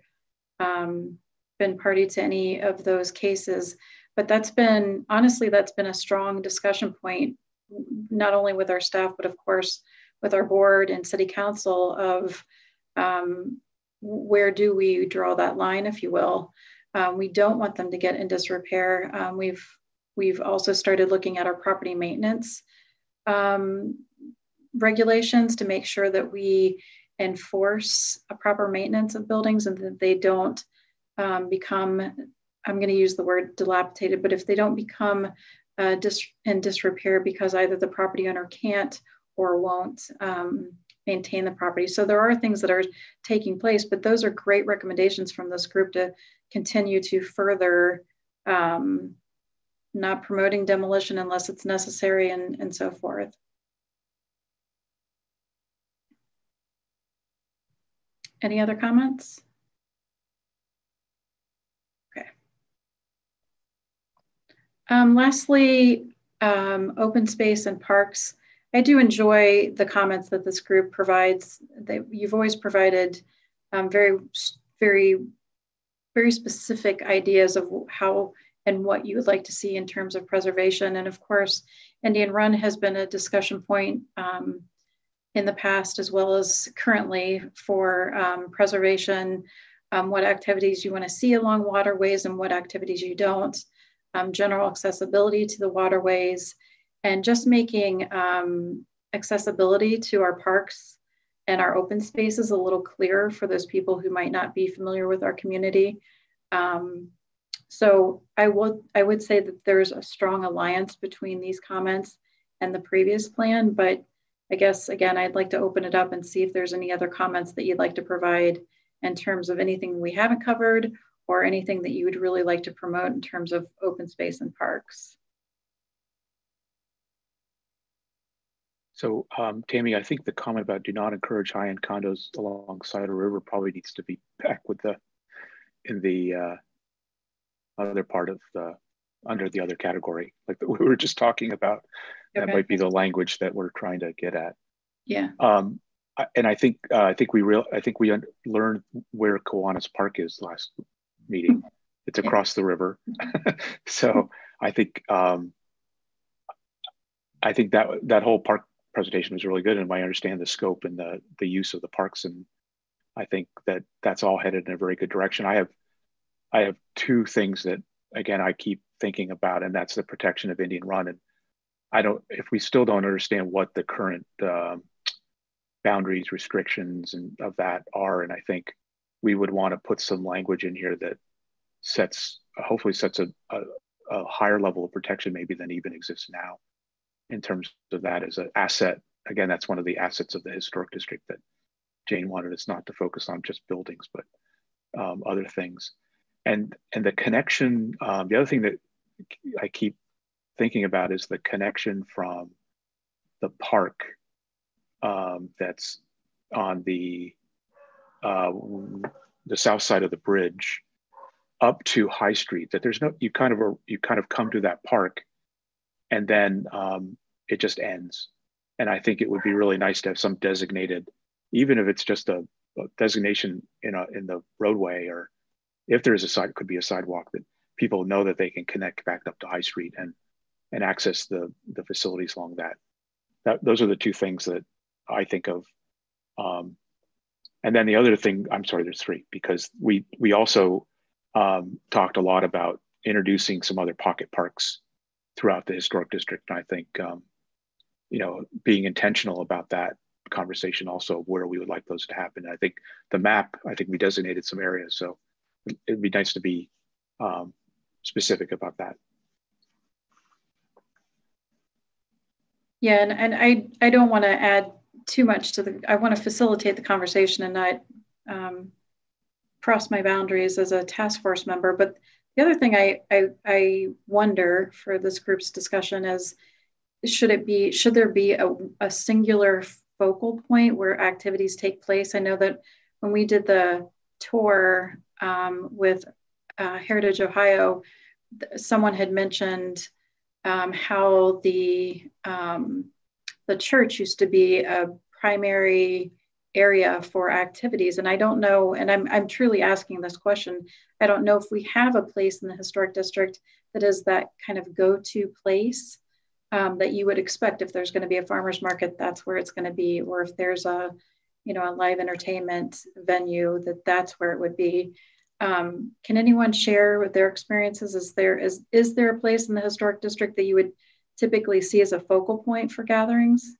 Speaker 2: been party to any of those cases, but honestly, that's been a strong discussion point, not only with our staff, but of course with our board and city council of where do we draw that line, if you will. We don't want them to get in disrepair. We've also started looking at our property maintenance regulations to make sure that we enforce a proper maintenance of buildings and that they don't become, I'm going to use the word dilapidated, but if they don't become in disrepair because either the property owner can't or won't maintain the property. So there are things that are taking place, but those are great recommendations from this group to continue to further not promoting demolition unless it's necessary and so forth. Any other comments? Okay. Lastly, open space and parks. I do enjoy the comments that this group provides. You've always provided very, very, very specific ideas of how and what you would like to see in terms of preservation. And of course, Indian Run has been a discussion point in the past as well as currently for preservation, what activities you want to see along waterways and what activities you don't, general accessibility to the waterways, and just making accessibility to our parks and our open spaces a little clearer for those people who might not be familiar with our community. So I would say that there's a strong alliance between these comments and the previous plan, but I guess, again, I'd like to open it up and see if there's any other comments that you'd like to provide in terms of anything we haven't covered or anything that you would really like to promote in terms of open space and parks.
Speaker 4: So Tammy, I think the comment about do not encourage high-end condos alongside a river probably needs to be back with in the other part of under the other category, like we were just talking about. That might be the language that we're trying to get at.
Speaker 2: Yeah.
Speaker 4: And I think we learned where Kiwanis Park is last meeting. It's across the river. So I think that whole park presentation was really good, and I understand the scope and the use of the parks, and I think that's all headed in a very good direction. I have two things that, again, I keep thinking about, and that's the protection of Indian Run. And if we still don't understand what the current boundaries, restrictions, and of that are, and I think we would want to put some language in here that hopefully sets a higher level of protection maybe than even exists now in terms of that as an asset. Again, that's one of the assets of the historic district that Jane wanted us not to focus on just buildings, but other things. And the connection, the other thing that I keep thinking about is the connection from the park that's on the south side of the bridge up to High Street. That there's you kind of come to that park, and then it just ends. And I think it would be really nice to have some designated, even if it's just a designation in the roadway, or if there's could be a sidewalk that people know that they can connect back up to High Street and access the facilities along that. Those are the two things that I think of. And then the other thing, I'm sorry, there's three, because we also talked a lot about introducing some other pocket parks throughout the historic district. And I think, being intentional about that conversation also, where we would like those to happen. I think the map, I think we designated some areas. So it'd be nice to be specific about that.
Speaker 2: Yeah, and I don't want to add too much to I want to facilitate the conversation and not cross my boundaries as a task force member. But the other thing I wonder for this group's discussion is, should there be a singular focal point where activities take place? I know that when we did the tour with Heritage Ohio, someone had mentioned how the church used to be a primary area for activities. And I don't know, and I'm truly asking this question, I don't know if we have a place in the historic district that is that kind of go-to place that you would expect. If there's going to be a farmer's market, that's where it's going to be. Or if there's a live entertainment venue, that's where it would be. Can anyone share with their experiences? Is there a place in the historic district that you would typically see as a focal point for gatherings?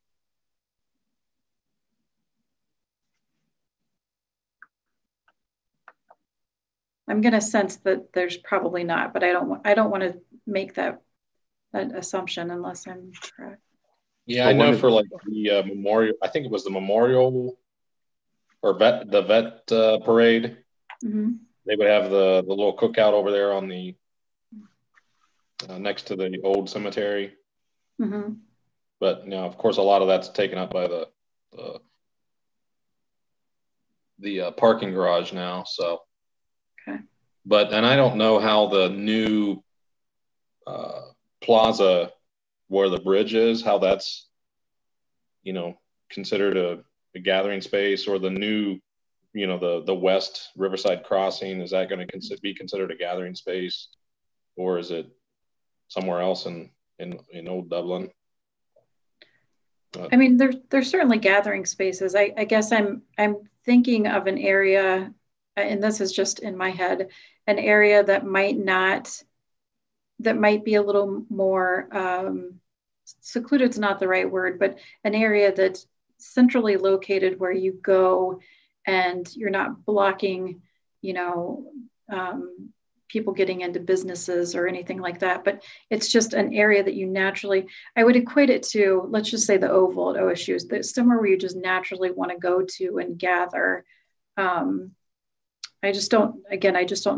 Speaker 2: I'm going to sense that there's probably not, but I don't want to make that assumption unless I'm correct.
Speaker 13: Yeah, I know for like the memorial, I think it was the memorial or the vet parade.
Speaker 2: Mm-hmm.
Speaker 13: They would have the little cookout over there on the next to the old cemetery.
Speaker 2: Mm-hmm.
Speaker 13: But of course, a lot of that's taken up by the parking garage now. So,
Speaker 2: okay.
Speaker 13: And I don't know how the new plaza where the bridge is, how that's considered a gathering space, or the new the West Riverside Crossing, is that going to be considered a gathering space, or is it somewhere else in Old Dublin?
Speaker 2: I mean, there's certainly gathering spaces. I guess I'm thinking of an area, and this is just in my head, an area that might be a little more secluded is not the right word, but an area that's centrally located where you go and you're not blocking, people getting into businesses or anything like that. But it's just an area that you naturally, I would equate it to, let's just say the Oval at OSU, that's somewhere where you just naturally want to go to and gather. I just don't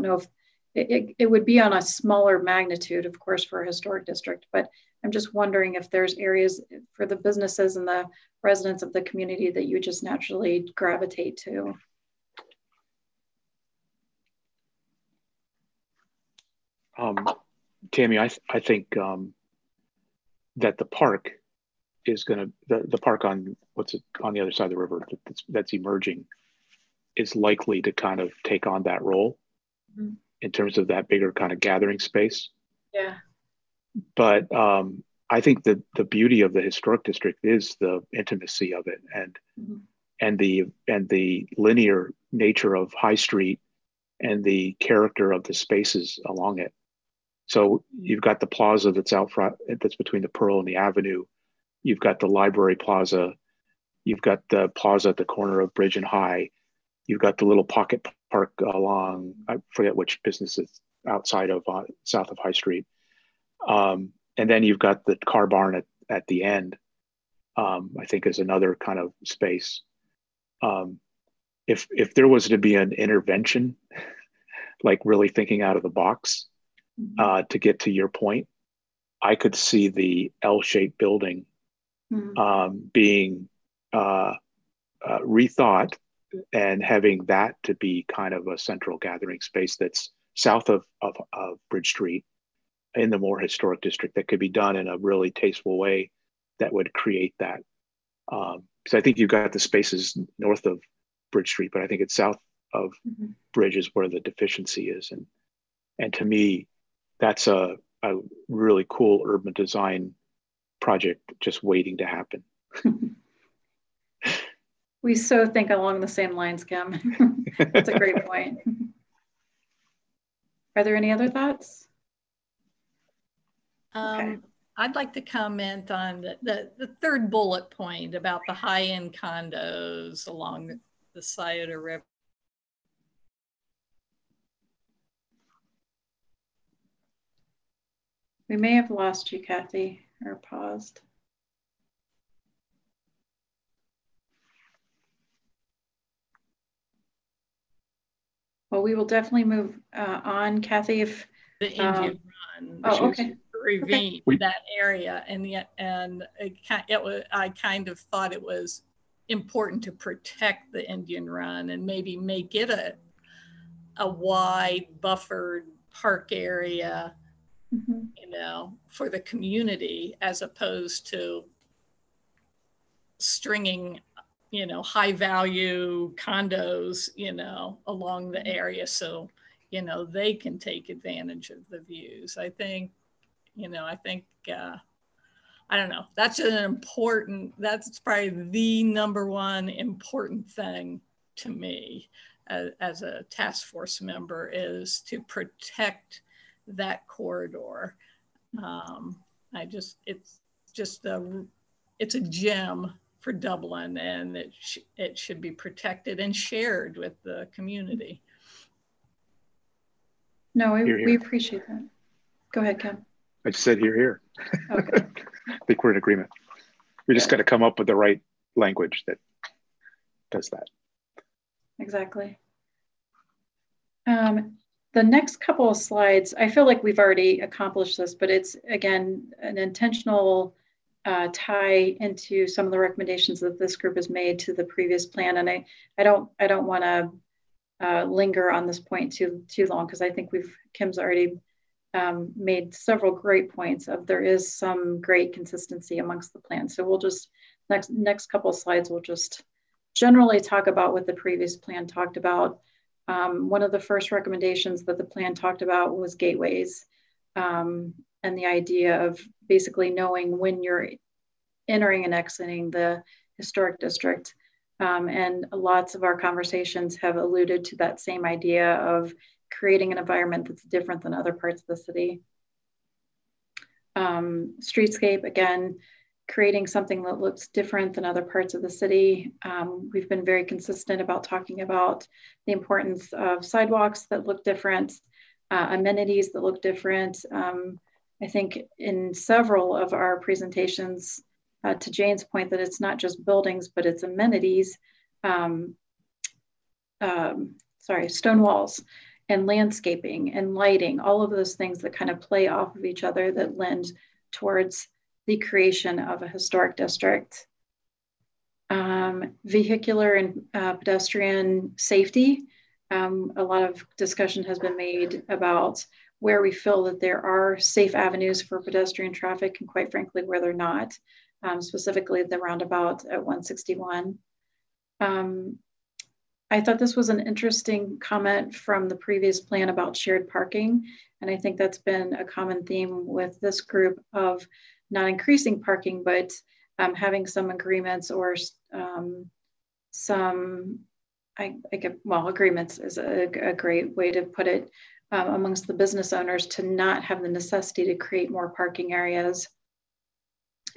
Speaker 2: know if it would be on a smaller magnitude, of course, for a historic district, but I'm just wondering if there's areas for the businesses and the residents of the community that you just naturally gravitate to.
Speaker 4: Tammy, I think that the park is going to, the park on on the other side of the river that's emerging is likely to kind of take on that role in terms of that bigger kind of gathering space.
Speaker 2: Yeah.
Speaker 4: But I think that the beauty of the historic district is the intimacy of it and the linear nature of High Street and the character of the spaces along it. So you've got the plaza that's out front, that's between the Pearl and the Avenue. You've got the Library Plaza. You've got the plaza at the corner of Bridge and High. You've got the little pocket park along, I forget which business is outside of, south of High Street. And then you've got the car barn at the end, I think is another kind of space. If there was to be an intervention, like really thinking out of the box, to get to your point, I could see the L-shaped building being rethought and having that to be kind of a central gathering space that's south of Bridge Street in the more historic district, that could be done in a really tasteful way that would create that. Because I think you've got the spaces north of Bridge Street, but I think it's south of Bridge is where the deficiency is. And to me, that's a really cool urban design project just waiting to happen.
Speaker 2: We so think along the same lines, Kim. That's a great point. Are there any other thoughts?
Speaker 11: Okay. I'd like to comment on the third bullet point about the high-end condos along the side of the river.
Speaker 2: We may have lost you, Kathy, or paused. Well, we will definitely move on, Kathy. If
Speaker 11: the Indian Run,
Speaker 2: okay,
Speaker 11: ravine, that area, and yet, and I kind of thought it was important to protect the Indian Run and maybe make it a wide buffered park area, you know, for the community, as opposed to stringing, you know, high value condos, you know, along the area, so, you know, they can take advantage of the views. I think, you know, I don't know, that's probably the number one important thing to me as a task force member, is to protect that corridor. It's a gem for Dublin, and it should be protected and shared with the community.
Speaker 2: No, we appreciate that. Go ahead, Kim.
Speaker 4: I just said here.
Speaker 2: Okay.
Speaker 4: I think we're in agreement. We just got to come up with the right language that does that.
Speaker 2: Exactly. The next couple of slides, I feel like we've already accomplished this, but it's, again, an intentional tie into some of the recommendations that this group has made to the previous plan. And I don't want to linger on this point too long, because I think Kim's already made several great points of there is some great consistency amongst the plans. So we'll just, next couple of slides, we'll just generally talk about what the previous plan talked about. One of the first recommendations that the plan talked about was gateways, and the idea of basically knowing when you're entering and exiting the historic district. And lots of our conversations have alluded to that same idea of creating an environment that's different than other parts of the city. Streetscape, again, creating something that looks different than other parts of the city. We've been very consistent about talking about the importance of sidewalks that look different, amenities that look different. I think in several of our presentations, to Jane's point, that it's not just buildings, but it's amenities, stone walls and landscaping and lighting, all of those things that kind of play off of each other that lend towards the creation of a historic district. Vehicular and pedestrian safety. A lot of discussion has been made about where we feel that there are safe avenues for pedestrian traffic, and quite frankly, where they're not, specifically the roundabout at 161. I thought this was an interesting comment from the previous plan about shared parking. And I think that's been a common theme with this group of not increasing parking, but having some agreements or agreements is a great way to put it, amongst the business owners to not have the necessity to create more parking areas.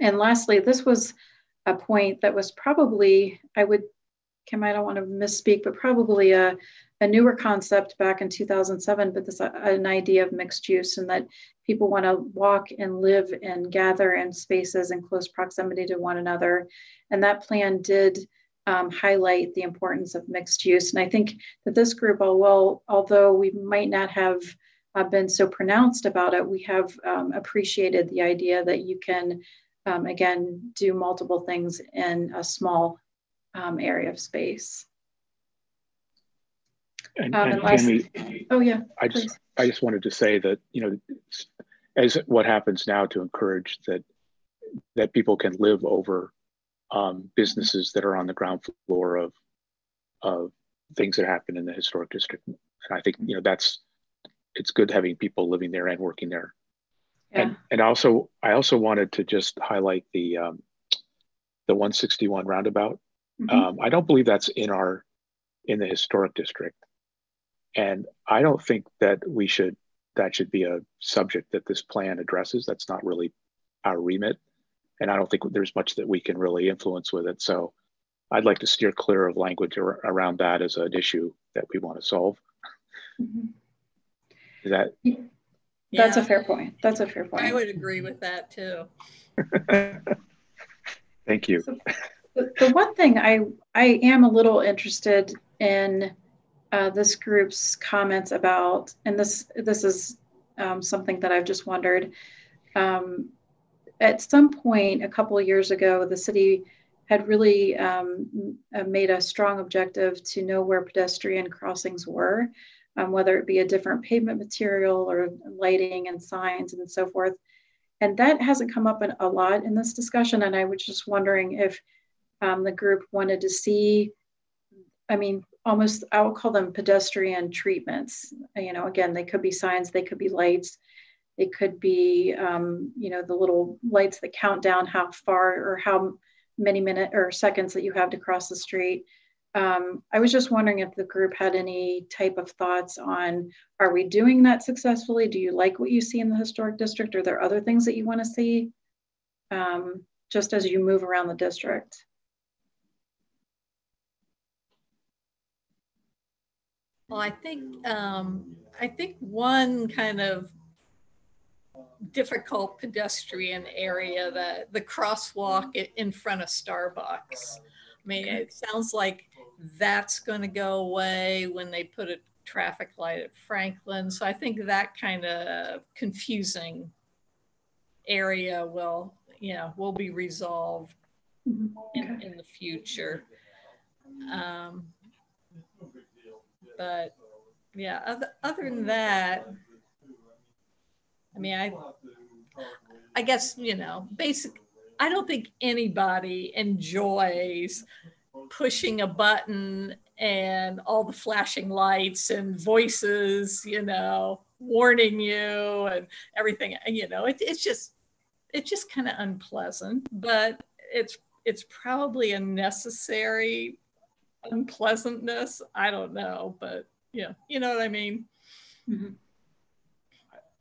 Speaker 2: And lastly, this was a point that was probably, Kim, I don't want to misspeak, but probably a newer concept back in 2007, but this an idea of mixed use, and that people want to walk and live and gather in spaces in close proximity to one another. And that plan did highlight the importance of mixed use. And I think that this group, although we might not have been so pronounced about it, we have appreciated the idea that you can, again, do multiple things in a small area of space.
Speaker 4: And Tammy,
Speaker 2: oh yeah,
Speaker 4: I just wanted to say that, you know, as what happens now to encourage that people can live over businesses that are on the ground floor of things that happen in the historic district. And I think, you know, it's good having people living there and working there. Yeah. And I also wanted to just highlight the 161 roundabout. I don't believe that's in the historic district. And I don't think that that should be a subject that this plan addresses. That's not really our remit. And I don't think there's much that we can really influence with it. So I'd like to steer clear of language around that as an issue that we want to solve. Is that?
Speaker 2: That's a fair point. That's a fair point.
Speaker 11: I would agree with that too.
Speaker 4: Thank you.
Speaker 2: So, the one thing I am a little interested in this group's comments about, and this is something that I've just wondered. At some point a couple of years ago, the city had really made a strong objective to know where pedestrian crossings were, whether it be a different pavement material or lighting and signs and so forth. And that hasn't come up a lot in this discussion. And I was just wondering if the group wanted to see, I mean, almost, I will call them pedestrian treatments. You know, again, they could be signs, they could be lights, they could be, you know, the little lights that count down how far or how many minutes or seconds that you have to cross the street. I was just wondering if the group had any type of thoughts on, are we doing that successfully? Do you like what you see in the historic district? Are there other things that you want to see just as you move around the district?
Speaker 11: Well, I think one kind of difficult pedestrian area, the crosswalk in front of Starbucks. I mean, it sounds like that's going to go away when they put a traffic light at Franklin. So I think that kind of confusing area will be resolved in the future. But yeah, other than that, I mean, I guess, you know, I don't think anybody enjoys pushing a button and all the flashing lights and voices, you know, warning you and everything. You know, it's just kind of unpleasant, but it's probably a necessary unpleasantness. I don't know, but yeah, you know what I mean?
Speaker 2: Mm-hmm.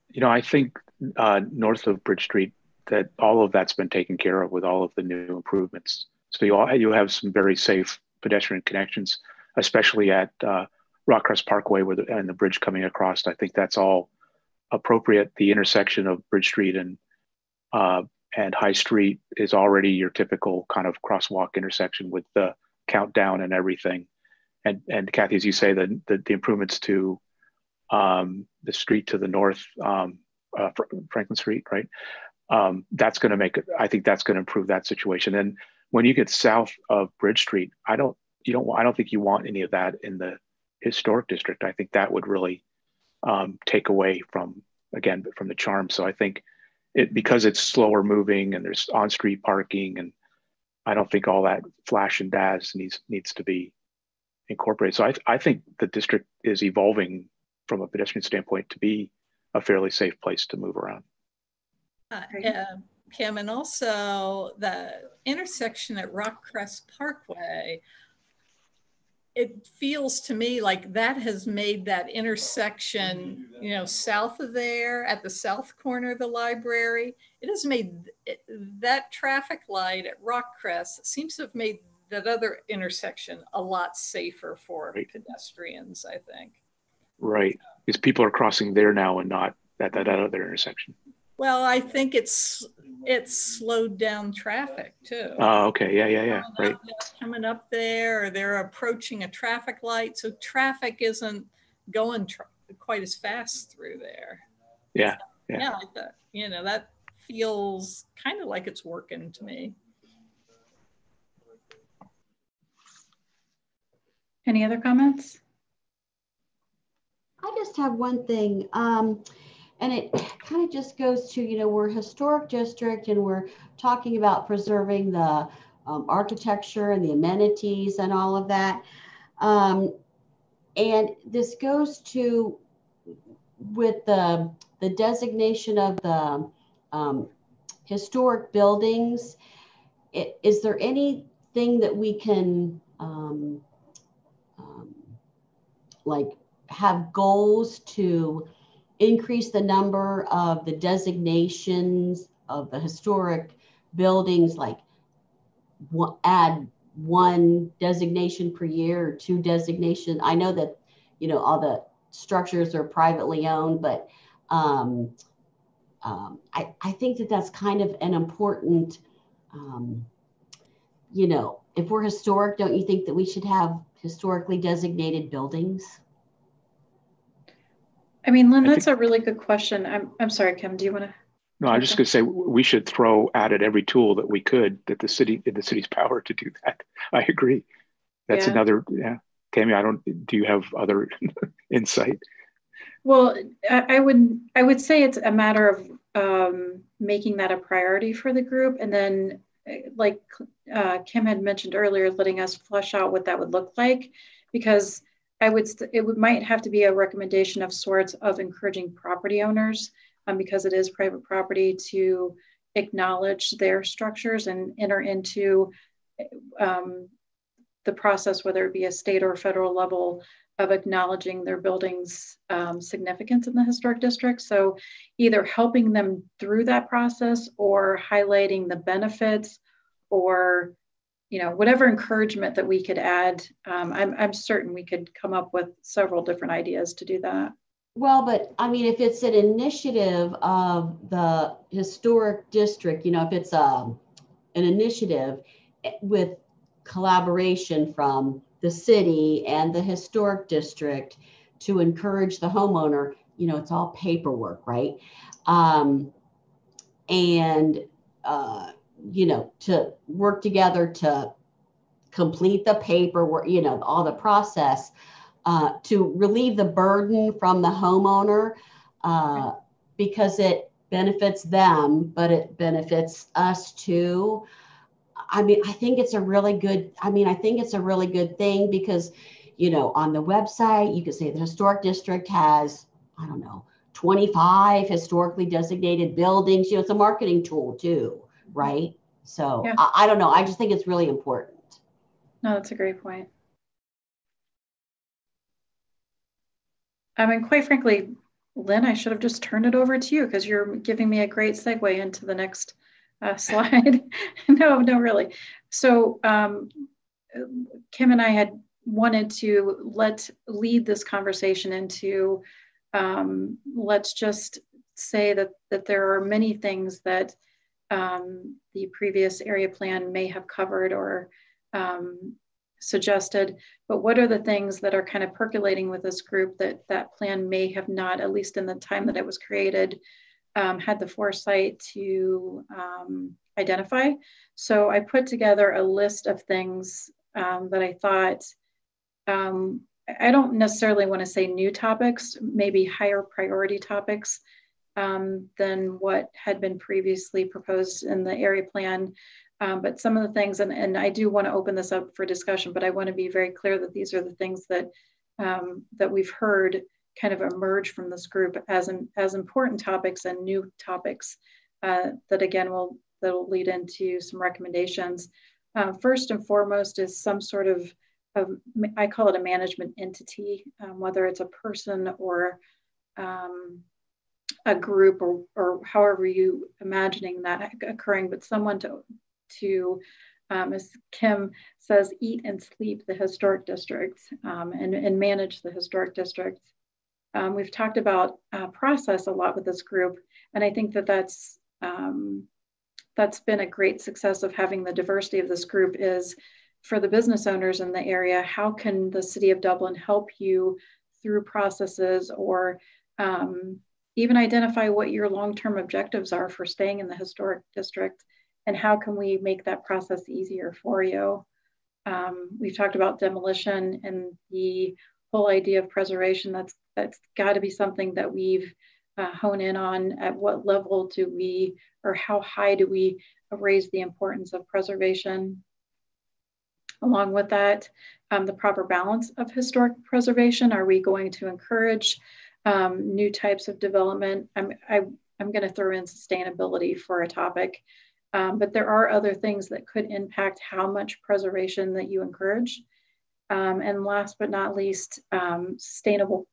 Speaker 4: You know, I think north of Bridge Street, that all of that's been taken care of with all of the new improvements. So you have some very safe pedestrian connections, especially at Rockcrest Parkway and the bridge coming across. I think that's all appropriate. The intersection of Bridge Street and High Street is already your typical kind of crosswalk intersection with the countdown and everything. And Kathy, as you say, the improvements to the street to the north, Franklin Street, right? That's going to make it. I think that's going to improve that situation. And when you get south of Bridge Street, I don't think you want any of that in the historic district. I think that would really take away from the charm. So I think because it's slower moving and there's on-street parking, and I don't think all that flash and dazz needs to be incorporated. So I think the district is evolving from a pedestrian standpoint to be a fairly safe place to move around.
Speaker 11: Kim, and also the intersection at Rockcrest Parkway, it feels to me like that has made that intersection, you know, south of there at the south corner of the library, it has made that traffic light at Rockcrest seems to have made that other intersection a lot safer for pedestrians, I think. Right,
Speaker 4: because people are crossing there now and not at that other intersection.
Speaker 11: Well, I think it's slowed down traffic too.
Speaker 4: Oh, okay, yeah, right.
Speaker 11: Coming up there, or they're approaching a traffic light, so traffic isn't going quite as fast through there.
Speaker 4: Yeah,
Speaker 11: so, yeah. You know, that feels kind of like it's working to me.
Speaker 2: Any other comments?
Speaker 9: I just have one thing, and it kind of just goes to, you know, we're a historic district and we're talking about preserving the architecture and the amenities and all of that. And this goes to with the designation of the historic buildings. Is there any thing that we can like have goals to increase the number of the designations of the historic buildings, like add one designation per year or two designation. I know that, you know, all the structures are privately owned, but I think that that's kind of an important, you know, if we're historic, don't you think that we should have historically designated buildings?
Speaker 2: I mean, Lynn, that's a really good question. I'm sorry, Kim, do you want to?
Speaker 4: No, I'm just going to say we should throw at it every tool that we could that the city's power to do that. I agree. That's another, yeah. Tammy, do you have other insight?
Speaker 2: Well, I would say it's a matter of making that a priority for the group. And then like Kim had mentioned earlier, letting us flesh out what that would look like, because it might have to be a recommendation of sorts of encouraging property owners, because it is private property, to acknowledge their structures and enter into the process, whether it be a state or federal level, of acknowledging their buildings' significance in the historic district. So either helping them through that process or highlighting the benefits, or, you know, whatever encouragement that we could add. I'm certain we could come up with several different ideas to do that.
Speaker 9: Well, but I mean, if it's an initiative of the historic district, you know, if it's an initiative with collaboration from the city and the historic district to encourage the homeowner, you know, it's all paperwork, right? You know, to work together to complete the paperwork, you know, all the process, to relieve the burden from the homeowner, because it benefits them, but it benefits us too. I mean, I think it's a really good thing, because, you know, on the website, you could say the historic district has, I don't know, 25 historically designated buildings. You know, it's a marketing tool too, right? So yeah. I don't know. I just think it's really important.
Speaker 2: No, that's a great point. I mean, quite frankly, Lynn, I should have just turned it over to you, because you're giving me a great segue into the next slide. No, really. So Kim and I had wanted to lead this conversation into, let's just say that there are many things that the previous area plan may have covered or suggested, but what are the things that are kind of percolating with this group that plan may have not, at least in the time that it was created, had the foresight to identify. So I put together a list of things that I thought, I don't necessarily want to say new topics, maybe higher priority topics than what had been previously proposed in the area plan. But some of the things, and I do want to open this up for discussion, but I want to be very clear that these are the things that that we've heard kind of emerge from this group as important topics and new topics that again that'll lead into some recommendations. First and foremost is some sort of I call it a management entity, whether it's a person or a group or however you imagining that occurring, but someone to as Kim says, eat and sleep the historic district and manage the historic district. We've talked about process a lot with this group, and I think that's been a great success of having the diversity of this group is for the business owners in the area. How can the City of Dublin help you through processes, or even identify what your long-term objectives are for staying in the historic district, and how can we make that process easier for you? We've talked about demolition and the whole idea of preservation. That's got to be something that we've honed in on. At what level do we, or how high do we raise the importance of preservation? Along with that, the proper balance of historic preservation. Are we going to encourage new types of development? I'm going to throw in sustainability for a topic. But there are other things that could impact how much preservation that you encourage. And last but not least, sustainable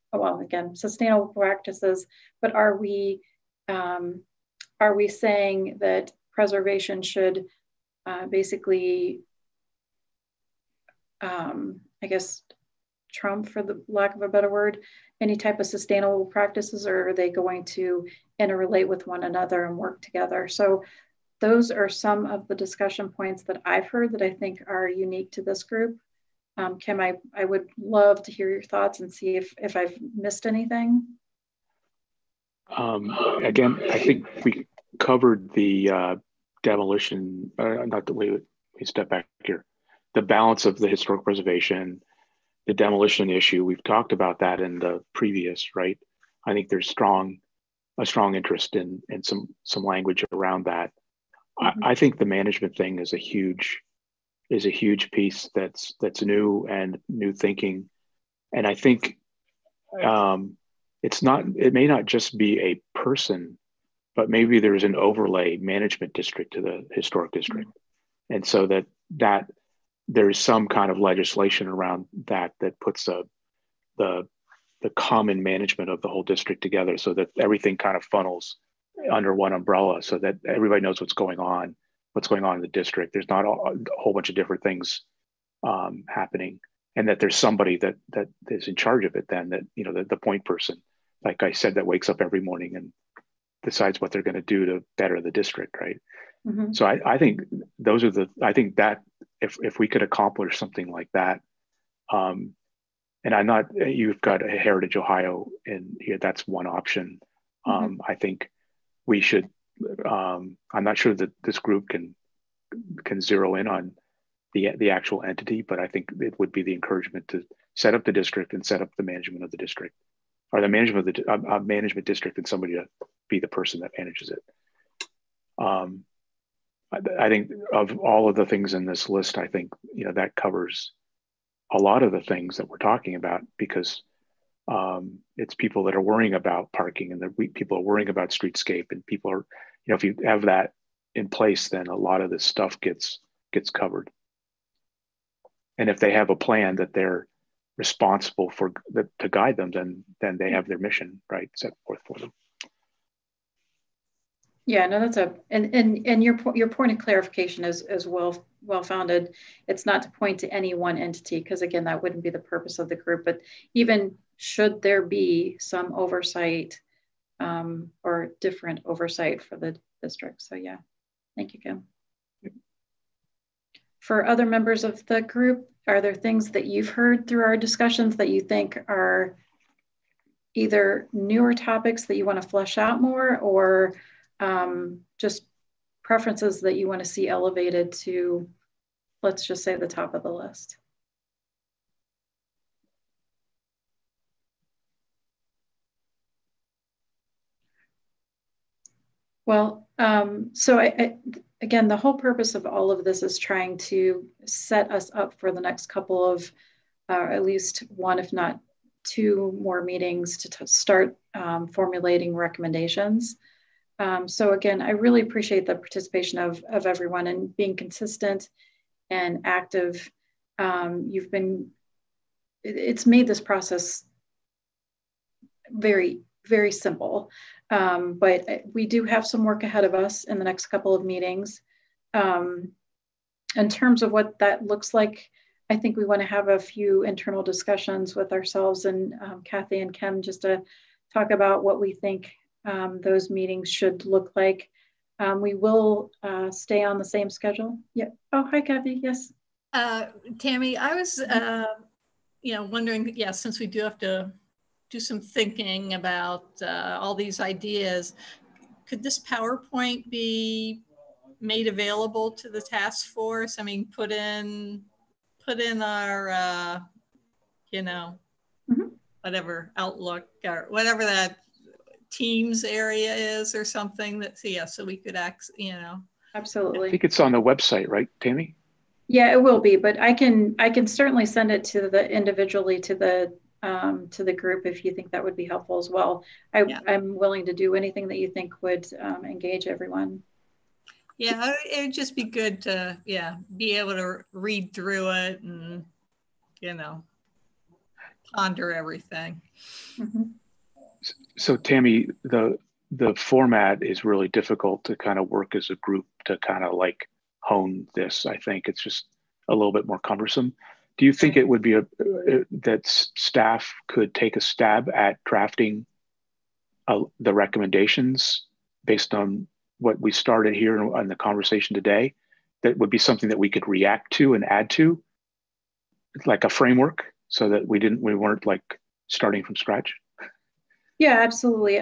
Speaker 2: practices. But are we saying that preservation should basically, I guess, trump, for the lack of a better word, any type of sustainable practices, or are they going to interrelate with one another and work together? So those are some of the discussion points that I've heard that I think are unique to this group. Kim, I would love to hear your thoughts and see if I've missed anything.
Speaker 4: Again, I think we covered the demolition, not the way we step back here, the balance of the historic preservation, the demolition issue. We've talked about that in the previous, right? I think there's a strong interest in some language around that. Mm-hmm. I think the management thing is a huge piece that's new and new thinking. And I think it may not just be a person, but maybe there's an overlay management district to the historic district. Mm-hmm. And so that there's some kind of legislation around that puts the common management of the whole district together, so that everything kind of funnels under one umbrella, so that everybody knows what's going on in the district. There's not a whole bunch of different things happening, and that there's somebody that is in charge of it then, that, you know, the point person, like I said, that wakes up every morning and decides what they're going to do to better the district, right? Mm-hmm. So I think I think that if we could accomplish something like that, and you've got a Heritage Ohio in here, that's one option. Mm-hmm. I think we should, I'm not sure that this group can zero in on the actual entity, but I think it would be the encouragement to set up the district and set up the management of the district, or the management of the management district, and somebody to be the person that manages it. I think of all of the things in this list, I think, you know, that covers a lot of the things that we're talking about, because it's people that are worrying about parking, and people are worrying about streetscape, and people are, you know, if you have that in place, then a lot of this stuff gets covered. And if they have a plan that they're responsible for to guide them, then they have their mission right set forth for them.
Speaker 2: Yeah, no, that's and your point of clarification is well founded. It's not to point to any one entity, because again, that wouldn't be the purpose of the group. But even should there be some oversight or different oversight for the district. So yeah, thank you, Kim. For other members of the group, are there things that you've heard through our discussions that you think are either newer topics that you want to flesh out more, or just preferences that you want to see elevated to, let's just say, the top of the list? Well, so again, the whole purpose of all of this is trying to set us up for the next couple of, at least one, if not two more meetings to start formulating recommendations. So again, I really appreciate the participation of everyone and being consistent and active. It's made this process very, very simple. But we do have some work ahead of us in the next couple of meetings. In terms of what that looks like, I think we want to have a few internal discussions with ourselves and Kathy and Kim, just to talk about what we think those meetings should look like. We will stay on the same schedule. Yeah. Oh, hi, Kathy. Yes.
Speaker 11: Tammy, I was, wondering, since we do have to do some thinking about all these ideas, could this PowerPoint be made available to the task force? I mean, put in our, whatever Outlook or whatever that Teams area is or something, so we could access,
Speaker 2: Absolutely.
Speaker 4: I think it's on the website, right, Tammy?
Speaker 2: Yeah, it will be, but I can certainly send it to individually to the group if you think that would be helpful as well. I'm willing to do anything that you think would engage everyone.
Speaker 11: Yeah, it'd just be good to, be able to read through it and, ponder everything.
Speaker 2: Mm-hmm.
Speaker 4: So Tammy, the format is really difficult to kind of work as a group to kind of like hone this. I think it's just a little bit more cumbersome. Do you think it would be that staff could take a stab at drafting the recommendations based on what we started here on the conversation today? That would be something that we could react to and add to, like a framework, so that we weren't like starting from scratch?
Speaker 2: Yeah, absolutely.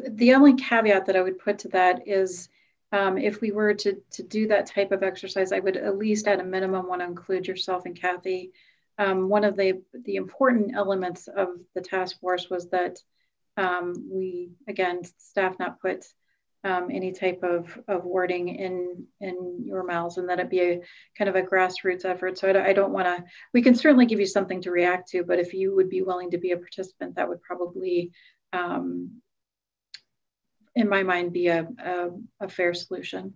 Speaker 2: The only caveat that I would put to that is if we were to do that type of exercise, I would at least at a minimum want to include yourself and Kathy. One of the important elements of the task force was that staff not put any type of wording in your mouths, and that it be a kind of a grassroots effort. So I don't want to, we can certainly give you something to react to, but if you would be willing to be a participant, that would probably, in my mind, be a fair solution.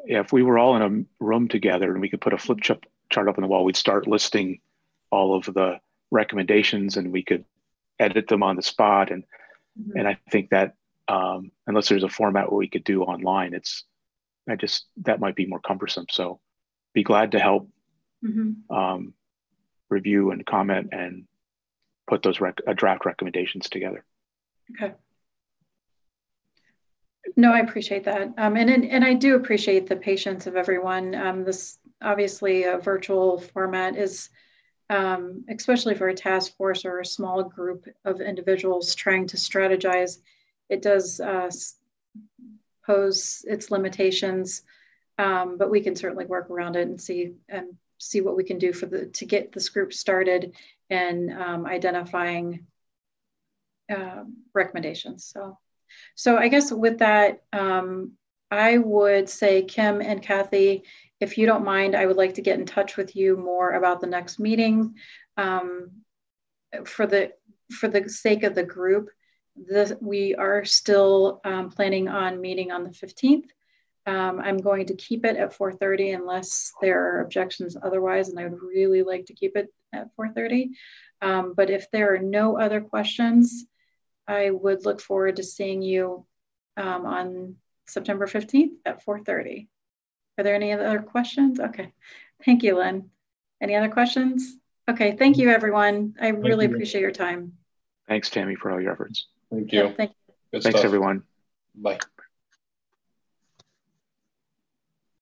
Speaker 4: Yeah, if we were all in a room together and we could put a flip chart up on the wall, we'd start listing all of the recommendations and we could edit them on the spot. And I think that unless there's a format where we could do online, that might be more cumbersome. So be glad to help review and comment and put those draft recommendations together.
Speaker 2: Okay. No, I appreciate that. And I do appreciate the patience of everyone. This obviously a virtual format is, especially for a task force or a small group of individuals trying to strategize, it does pose its limitations, but we can certainly work around it and see what we can do to get this group started and identifying recommendations. So I guess with that, I would say, Kim and Kathy, if you don't mind, I would like to get in touch with you more about the next meeting. For the sake of the group, we are still planning on meeting on the 15th. I'm going to keep it at 4:30 unless there are objections otherwise, and I would really like to keep it at 4:30. But if there are no other questions, I would look forward to seeing you on September 15th at 4:30. Are there any other questions? Okay, thank you, Lynn. Any other questions? Okay, thank you, everyone. I really appreciate your time.
Speaker 4: Thanks, Tammy, for all your efforts.
Speaker 13: Thank you.
Speaker 2: Yep, thank you.
Speaker 4: Thanks, everyone.
Speaker 13: Bye.